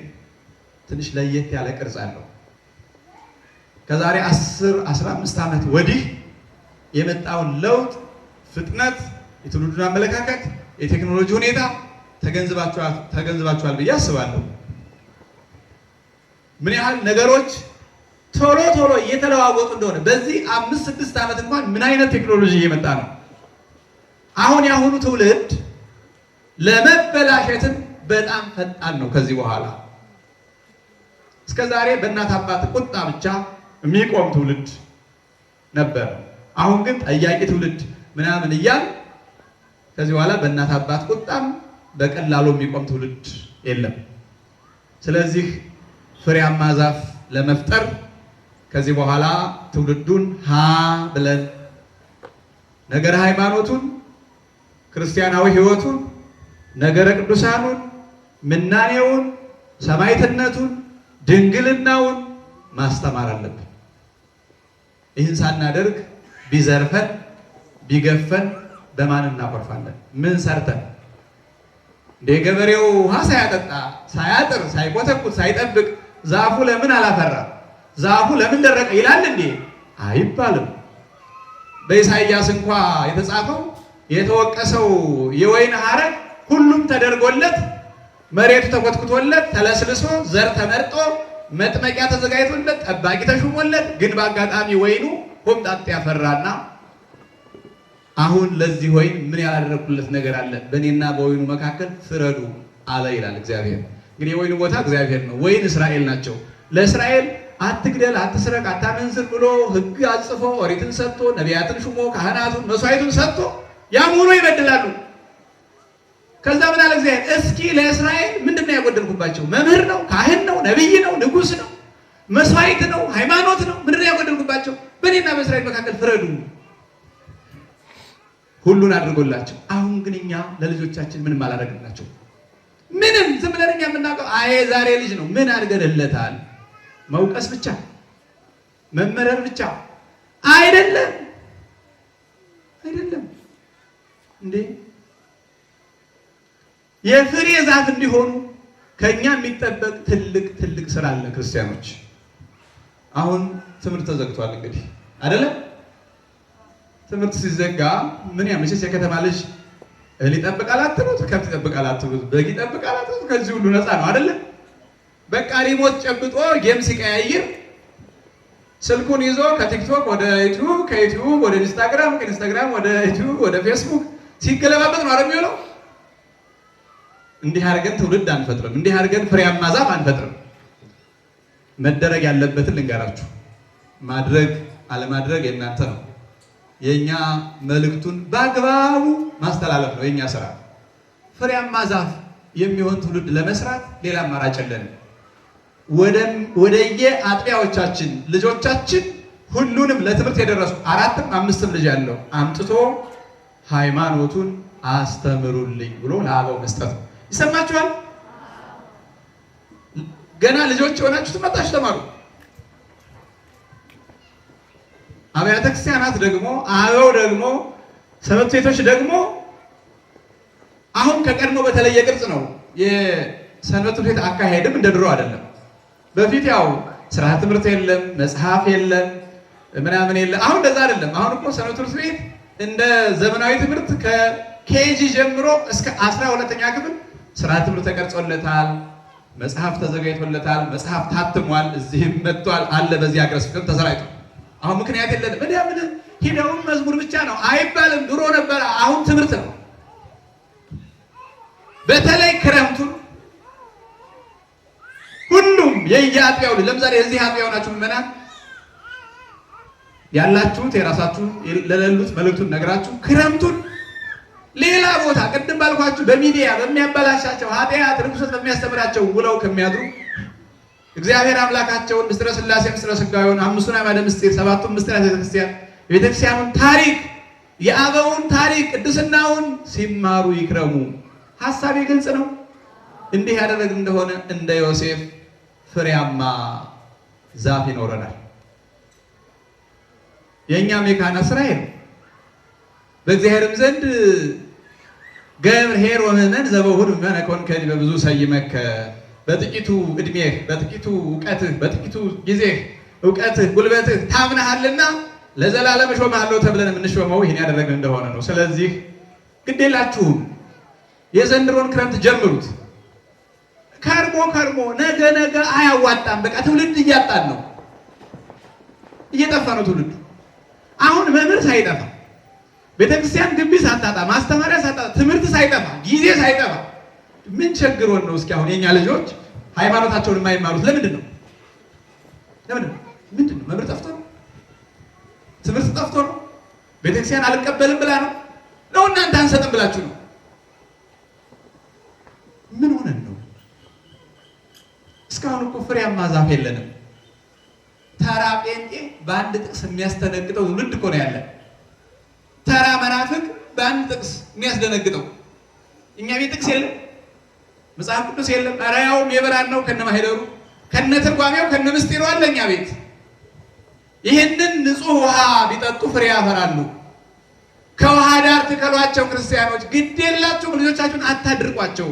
ትንሽ ለየት ያለ ቅርጽ አለው። ከዛሬ 10-15 ዓመት ወዲህ የመጣውን ለውጥ ፍጥነት፣ የትውልዱን አመለካከት፣ የቴክኖሎጂ ሁኔታ ተገንዝባችኋል ብዬ አስባለሁ። ምን ያህል ነገሮች ቶሎ ቶሎ እየተለዋወጡ እንደሆነ በዚህ 5-6 ዓመት እንኳን ምን አይነት ቴክኖሎጂ እየመጣ ነው። አሁን ያሁኑ ትውልድ ለመበላሸትን በጣም ፈጣን ነው። ከዚህ በኋላ እስከ ዛሬ በእናት አባት ቁጣ ብቻ የሚቆም ትውልድ ነበር። አሁን ግን ጠያቂ ትውልድ ምናምን እያል ከዚህ በኋላ በእናት አባት ቁጣም በቀላሉ የሚቆም ትውልድ የለም። ስለዚህ ፍሬያማ ዛፍ ለመፍጠር ከዚህ በኋላ ትውልዱን ሀ ብለን ነገረ ሃይማኖቱን፣ ክርስቲያናዊ ሕይወቱን፣ ነገረ ቅዱሳኑን፣ ምናኔውን፣ ሰማዕትነቱን፣ ድንግልናውን ማስተማር አለብን። ይህን ሳናደርግ ቢዘርፈን ቢገፈን በማን እናኮርፋለን? ምን ሰርተን? እንደ ገበሬው ውሃ ሳያጠጣ ሳያጥር ሳይኮተኩት ሳይጠብቅ ዛፉ ለምን አላፈራ? ዛፉ ለምን ደረቀ ይላል እንዴ? አይባልም። በኢሳይያስ እንኳ የተጻፈው የተወቀሰው የወይን ሐረግ ሁሉም ተደርጎለት መሬቱ ተኮትኩቶለት ተለስልሶ ዘር ተመርጦ መጥመቂያ ተዘጋጅቶለት ጠባቂ ተሹሞለት፣ ግን በአጋጣሚ ወይኑ ሆምጣጤ ያፈራና አሁን ለዚህ ወይን ምን ያላደረኩለት ነገር አለ? በእኔና በወይኑ መካከል ፍረዱ አለ ይላል እግዚአብሔር። እንግዲህ የወይኑ ቦታ እግዚአብሔር ነው። ወይን እስራኤል ናቸው። ለእስራኤል አትግደል፣ አትስረቅ፣ አታመንዝር ብሎ ሕግ አጽፎ ኦሪትን ሰጥቶ ነቢያትን ሹሞ ካህናቱን መስዋዕቱን ሰጥቶ ያም ሆኖ ይበድላሉ። ከዛ ምን አለ እግዚአብሔር? እስኪ ለእስራኤል ምንድን ነው ያጎደልኩባቸው? መምህር ነው፣ ካህን ነው፣ ነቢይ ነው፣ ንጉሥ ነው፣ መስዋዕት ነው፣ ሃይማኖት ነው። ምንድን ነው ያጎደልኩባቸው? በእኔና በእስራኤል መካከል ፍረዱ። ሁሉን አድርጎላቸው። አሁን ግን እኛ ለልጆቻችን ምንም አላደረግንላቸው። ምንም ዝም ብለን እኛ የምናውቀው አይ ዛሬ ልጅ ነው ምን አድርገንለታል? መውቀስ ብቻ መመረር ብቻ አይደለም እንዴ! የፍሬ ዛፍ እንዲሆኑ ከኛ የሚጠበቅ ትልቅ ስራ አለ። ክርስቲያኖች አሁን ትምህርት ተዘግቷል። እንግዲህ አይደለም ትምህርት ሲዘጋ ምን ያመቸስ የከተማ ልጅ እህል ይጠብቃል አትሉት፣ ከብት ይጠብቃል አትሉት፣ በግ ይጠብቃል አትሉት። ከዚህ ሁሉ ነፃ ነው አይደለም? በቃ ሪሞት ጨብጦ ጌም ሲቀያይር ስልኩን ይዞ ከቲክቶክ ወደ ዩቲዩብ፣ ከዩቲዩብ ወደ ኢንስታግራም፣ ከኢንስታግራም ወደ ዩቲዩብ ወደ ፌስቡክ ሲገለባበጥ ነው አይደል የሚሆነው? እንዲህ አድርገን ትውልድ አንፈጥርም። እንዲህ አድርገን ፍሬያማ ዛፍ አንፈጥርም። መደረግ ያለበትን ልንገራችሁ። ማድረግ አለማድረግ የእናንተ ነው። የኛ መልእክቱን በአግባቡ ማስተላለፍ ነው የኛ ስራ። ፍሬያማ ዛፍ የሚሆን ትውልድ ለመስራት ሌላ አማራጭ የለንም። ወደየ አጥቢያዎቻችን ልጆቻችን ሁሉንም ለትምህርት የደረሱ 4-5 ልጅ ያለው አምጥቶ ሃይማኖቱን አስተምሩልኝ ብሎ ለአበው መስጠት ነው። ይሰማችኋል? ገና ልጆች የሆናችሁ ትመጣችሁ ተማሩ። አብያተ ክርስቲያናት ደግሞ አበው ደግሞ ሰንበት ቤቶች ደግሞ አሁን ከቀድሞ በተለየ ቅርጽ ነው። የሰንበት ቤት አካሄድም እንደ ድሮ አይደለም። በፊት ያው ስርዓተ ትምህርት የለም፣ መጽሐፍ የለም፣ ምናምን የለም። አሁን እንደዛ አይደለም። አሁን እኮ ሰንበት ቤት እንደ ዘመናዊ ትምህርት ከኬጂ ጀምሮ እስከ 12ኛ ክፍል ስርዓተ ትምህርት ተቀርጾለታል፣ መጽሐፍ ተዘጋጅቶለታል፣ መጽሐፍ ታትሟል፣ እዚህም መጥቷል አለ በዚህ ሀገረ ስብከት ተሰራጭቷል። አሁን ምክንያት የለንም። ምን ሂደውም መዝሙር ብቻ ነው አይባልም። ድሮ ነበረ። አሁን ትምህርት ነው። በተለይ ክረምቱን ሁሉም የየአጥቢያው ለምሳሌ እዚህ አጥቢያው ናችሁ ምዕመናን ያላችሁት የራሳችሁ ለሌሉት መልእክቱን ነግራችሁ ክረምቱን ሌላ ቦታ ቅድም ባልኳችሁ በሚዲያ በሚያበላሻቸው ኃጢአት ርኩሰት በሚያስተምራቸው ውለው ከሚያድሩ እግዚአብሔር አምላካቸውን ምስጢረ ሥላሴ ምስጢረ ሥጋዌውን አምስቱን አዕማደ ምስጢር ሰባቱን ምስጢራተ ቤተክርስቲያን የቤተክርስቲያኑን ታሪክ የአበውን ታሪክ ቅድስናውን ሲማሩ ይክረሙ። ሐሳቤ ግልጽ ነው። እንዲህ ያደረግን እንደሆነ እንደ ዮሴፍ ፍሬያማ ዛፍ ይኖረናል። የእኛም የካህናት ስራ ነው። በእግዚአብሔርም ዘንድ ገብርኄር ወምእመን ዘበሁድ ምእመነ ኮንከኒ በብዙ ሰይመከ በጥቂቱ ዕድሜህ በጥቂቱ እውቀትህ በጥቂቱ ጊዜህ እውቀትህ ጉልበትህ ታምነሃልና ለዘላለም እሾምሃለሁ ተብለን የምንሾመው ይህን ያደረግን እንደሆነ ነው። ስለዚህ ግዴላችሁም የዘንድሮን ክረምት ጀምሩት። ከርሞ ነገ አያዋጣም። በቃ ትውልድ እያጣን ነው፣ እየጠፋ ነው ትውልዱ። አሁን መምህር ሳይጠፋ ቤተክርስቲያን ግቢ ሳታጣ ማስተማሪያ ሳታጣ ትምህርት ሳይጠፋ ጊዜ ሳይጠፋ ምን ቸግሮን ነው? እስኪ አሁን የኛ ልጆች ሃይማኖታቸውን የማይማሩት ለምንድን ነው? ምንድን ነው? መምህር ጠፍቶ ነው? ትምህርት ጠፍቶ ነው? ቤተክርስቲያን አልቀበልም ብላ ነው? እናንተ አንሰጥም ብላችሁ ነው? ምን ሆነን ነው? እስካሁን እኮ ፍሬያማ ዛፍ የለንም። ተራ ጴንጤ በአንድ ጥቅስ የሚያስደነግጠው ትውልድ እኮ ነው ያለን። ተራ መናፍቅ በአንድ ጥቅስ የሚያስደነግጠው። እኛ ቤት ጥቅስ የለም፣ መጽሐፍ ቅዱስ የለም። ኧረ ያውም የብራን ነው ከነማህደሩ ከነትርጓሜው ከነምስጢሩ አለ እኛ ቤት። ይህንን ንጹህ ውሃ ቢጠጡ ፍሬ ያፈራሉ። ከውሃ ዳር ትከሏቸው ክርስቲያኖች። ግድ የላችሁም፣ ልጆቻችሁን አታድርቋቸው።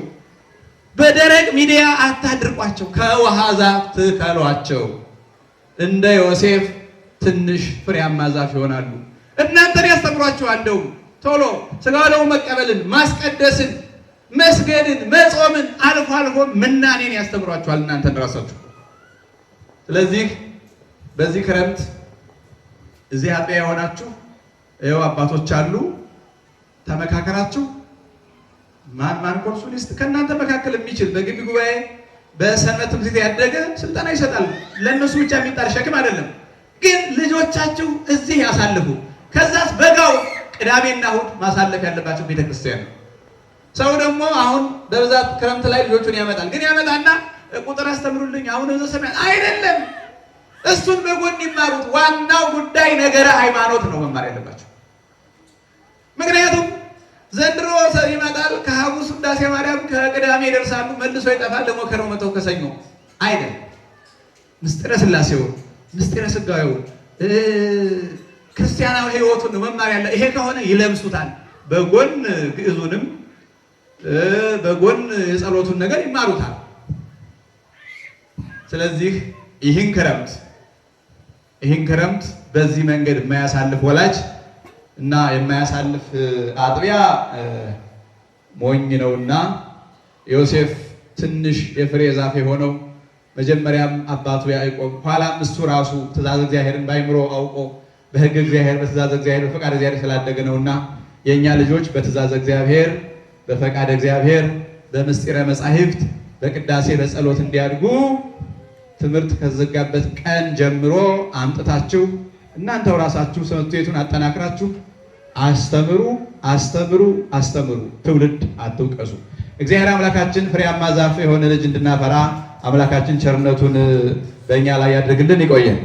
በደረቅ ሚዲያ አታድርቋቸው። ከውሃ ዛፍ ትከሏቸው። እንደ ዮሴፍ ትንሽ ፍሬያማ ዛፍ ይሆናሉ። እናንተን ያስተምሯችኋል። እንደውም ቶሎ ሥጋ ወደሙ መቀበልን፣ ማስቀደስን፣ መስገድን፣ መጾምን አልፎ ምናኔን ያስተምሯችኋል እናንተን ራሳችሁ። ስለዚህ በዚህ ክረምት እዚህ አጥቢያ የሆናችሁ ይኸው አባቶች አሉ፣ ተመካከራችሁ ማን ኮርሱን ይስጥ። ከእናንተ መካከል የሚችል በግቢ ጉባኤ በሰንበት ትምህርት ያደገ ስልጠና ይሰጣል። ለእነሱ ብቻ የሚጣል ሸክም አይደለም። ግን ልጆቻችሁ እዚህ ያሳልፉ። ከዛስ በጋው ቅዳሜና እሑድ ማሳለፍ ያለባቸው ቤተክርስቲያን ነው። ሰው ደግሞ አሁን በብዛት ክረምት ላይ ልጆቹን ያመጣል። ግን ያመጣና ቁጥር አስተምሩልኝ አሁን ዘሰማን አይደለም። እሱን በጎን ይማሩት። ዋናው ጉዳይ ነገረ ሃይማኖት ነው መማር ያለባቸው። ምክንያቱም ዘንድሮ ይመጣል፣ ከሐሙስ ውዳሴ ማርያም ከቅዳሜ ይደርሳሉ፣ መልሶ ይጠፋል። ደግሞ ከረው መተው ከሰኞ አይደለም። ምስጢረ ሥላሴውን ምስጢረ ሥጋዌውን ክርስቲያናዊ ሕይወቱን መማር ያለ። ይሄ ከሆነ ይለምሱታል። በጎን ግዕዙንም በጎን የጸሎቱን ነገር ይማሩታል። ስለዚህ ይህን ክረምት በዚህ መንገድ የማያሳልፍ ወላጅ እና የማያሳልፍ አጥቢያ ሞኝ ነውና ዮሴፍ ትንሽ የፍሬ ዛፍ የሆነው መጀመሪያም አባቱ ያዕቆብ ኋላም እሱ ራሱ ትእዛዝ እግዚአብሔርን ባይምሮ አውቆ በሕግ እግዚአብሔር በትእዛዝ እግዚአብሔር በፈቃድ እግዚአብሔር ስላደገ ነውና የእኛ ልጆች በትእዛዝ እግዚአብሔር በፈቃድ እግዚአብሔር በምስጢረ መጻሕፍት በቅዳሴ በጸሎት እንዲያድጉ ትምህርት ከዘጋበት ቀን ጀምሮ አምጥታችሁ እናንተው ራሳችሁ ትምህርት ቤቱን አጠናክራችሁ አስተምሩ። ትውልድ አትውቀሱ። እግዚአብሔር አምላካችን ፍሬያማ ዛፍ የሆነ ልጅ እንድናፈራ አምላካችን ቸርነቱን በእኛ ላይ ያድርግልን። ይቆየን።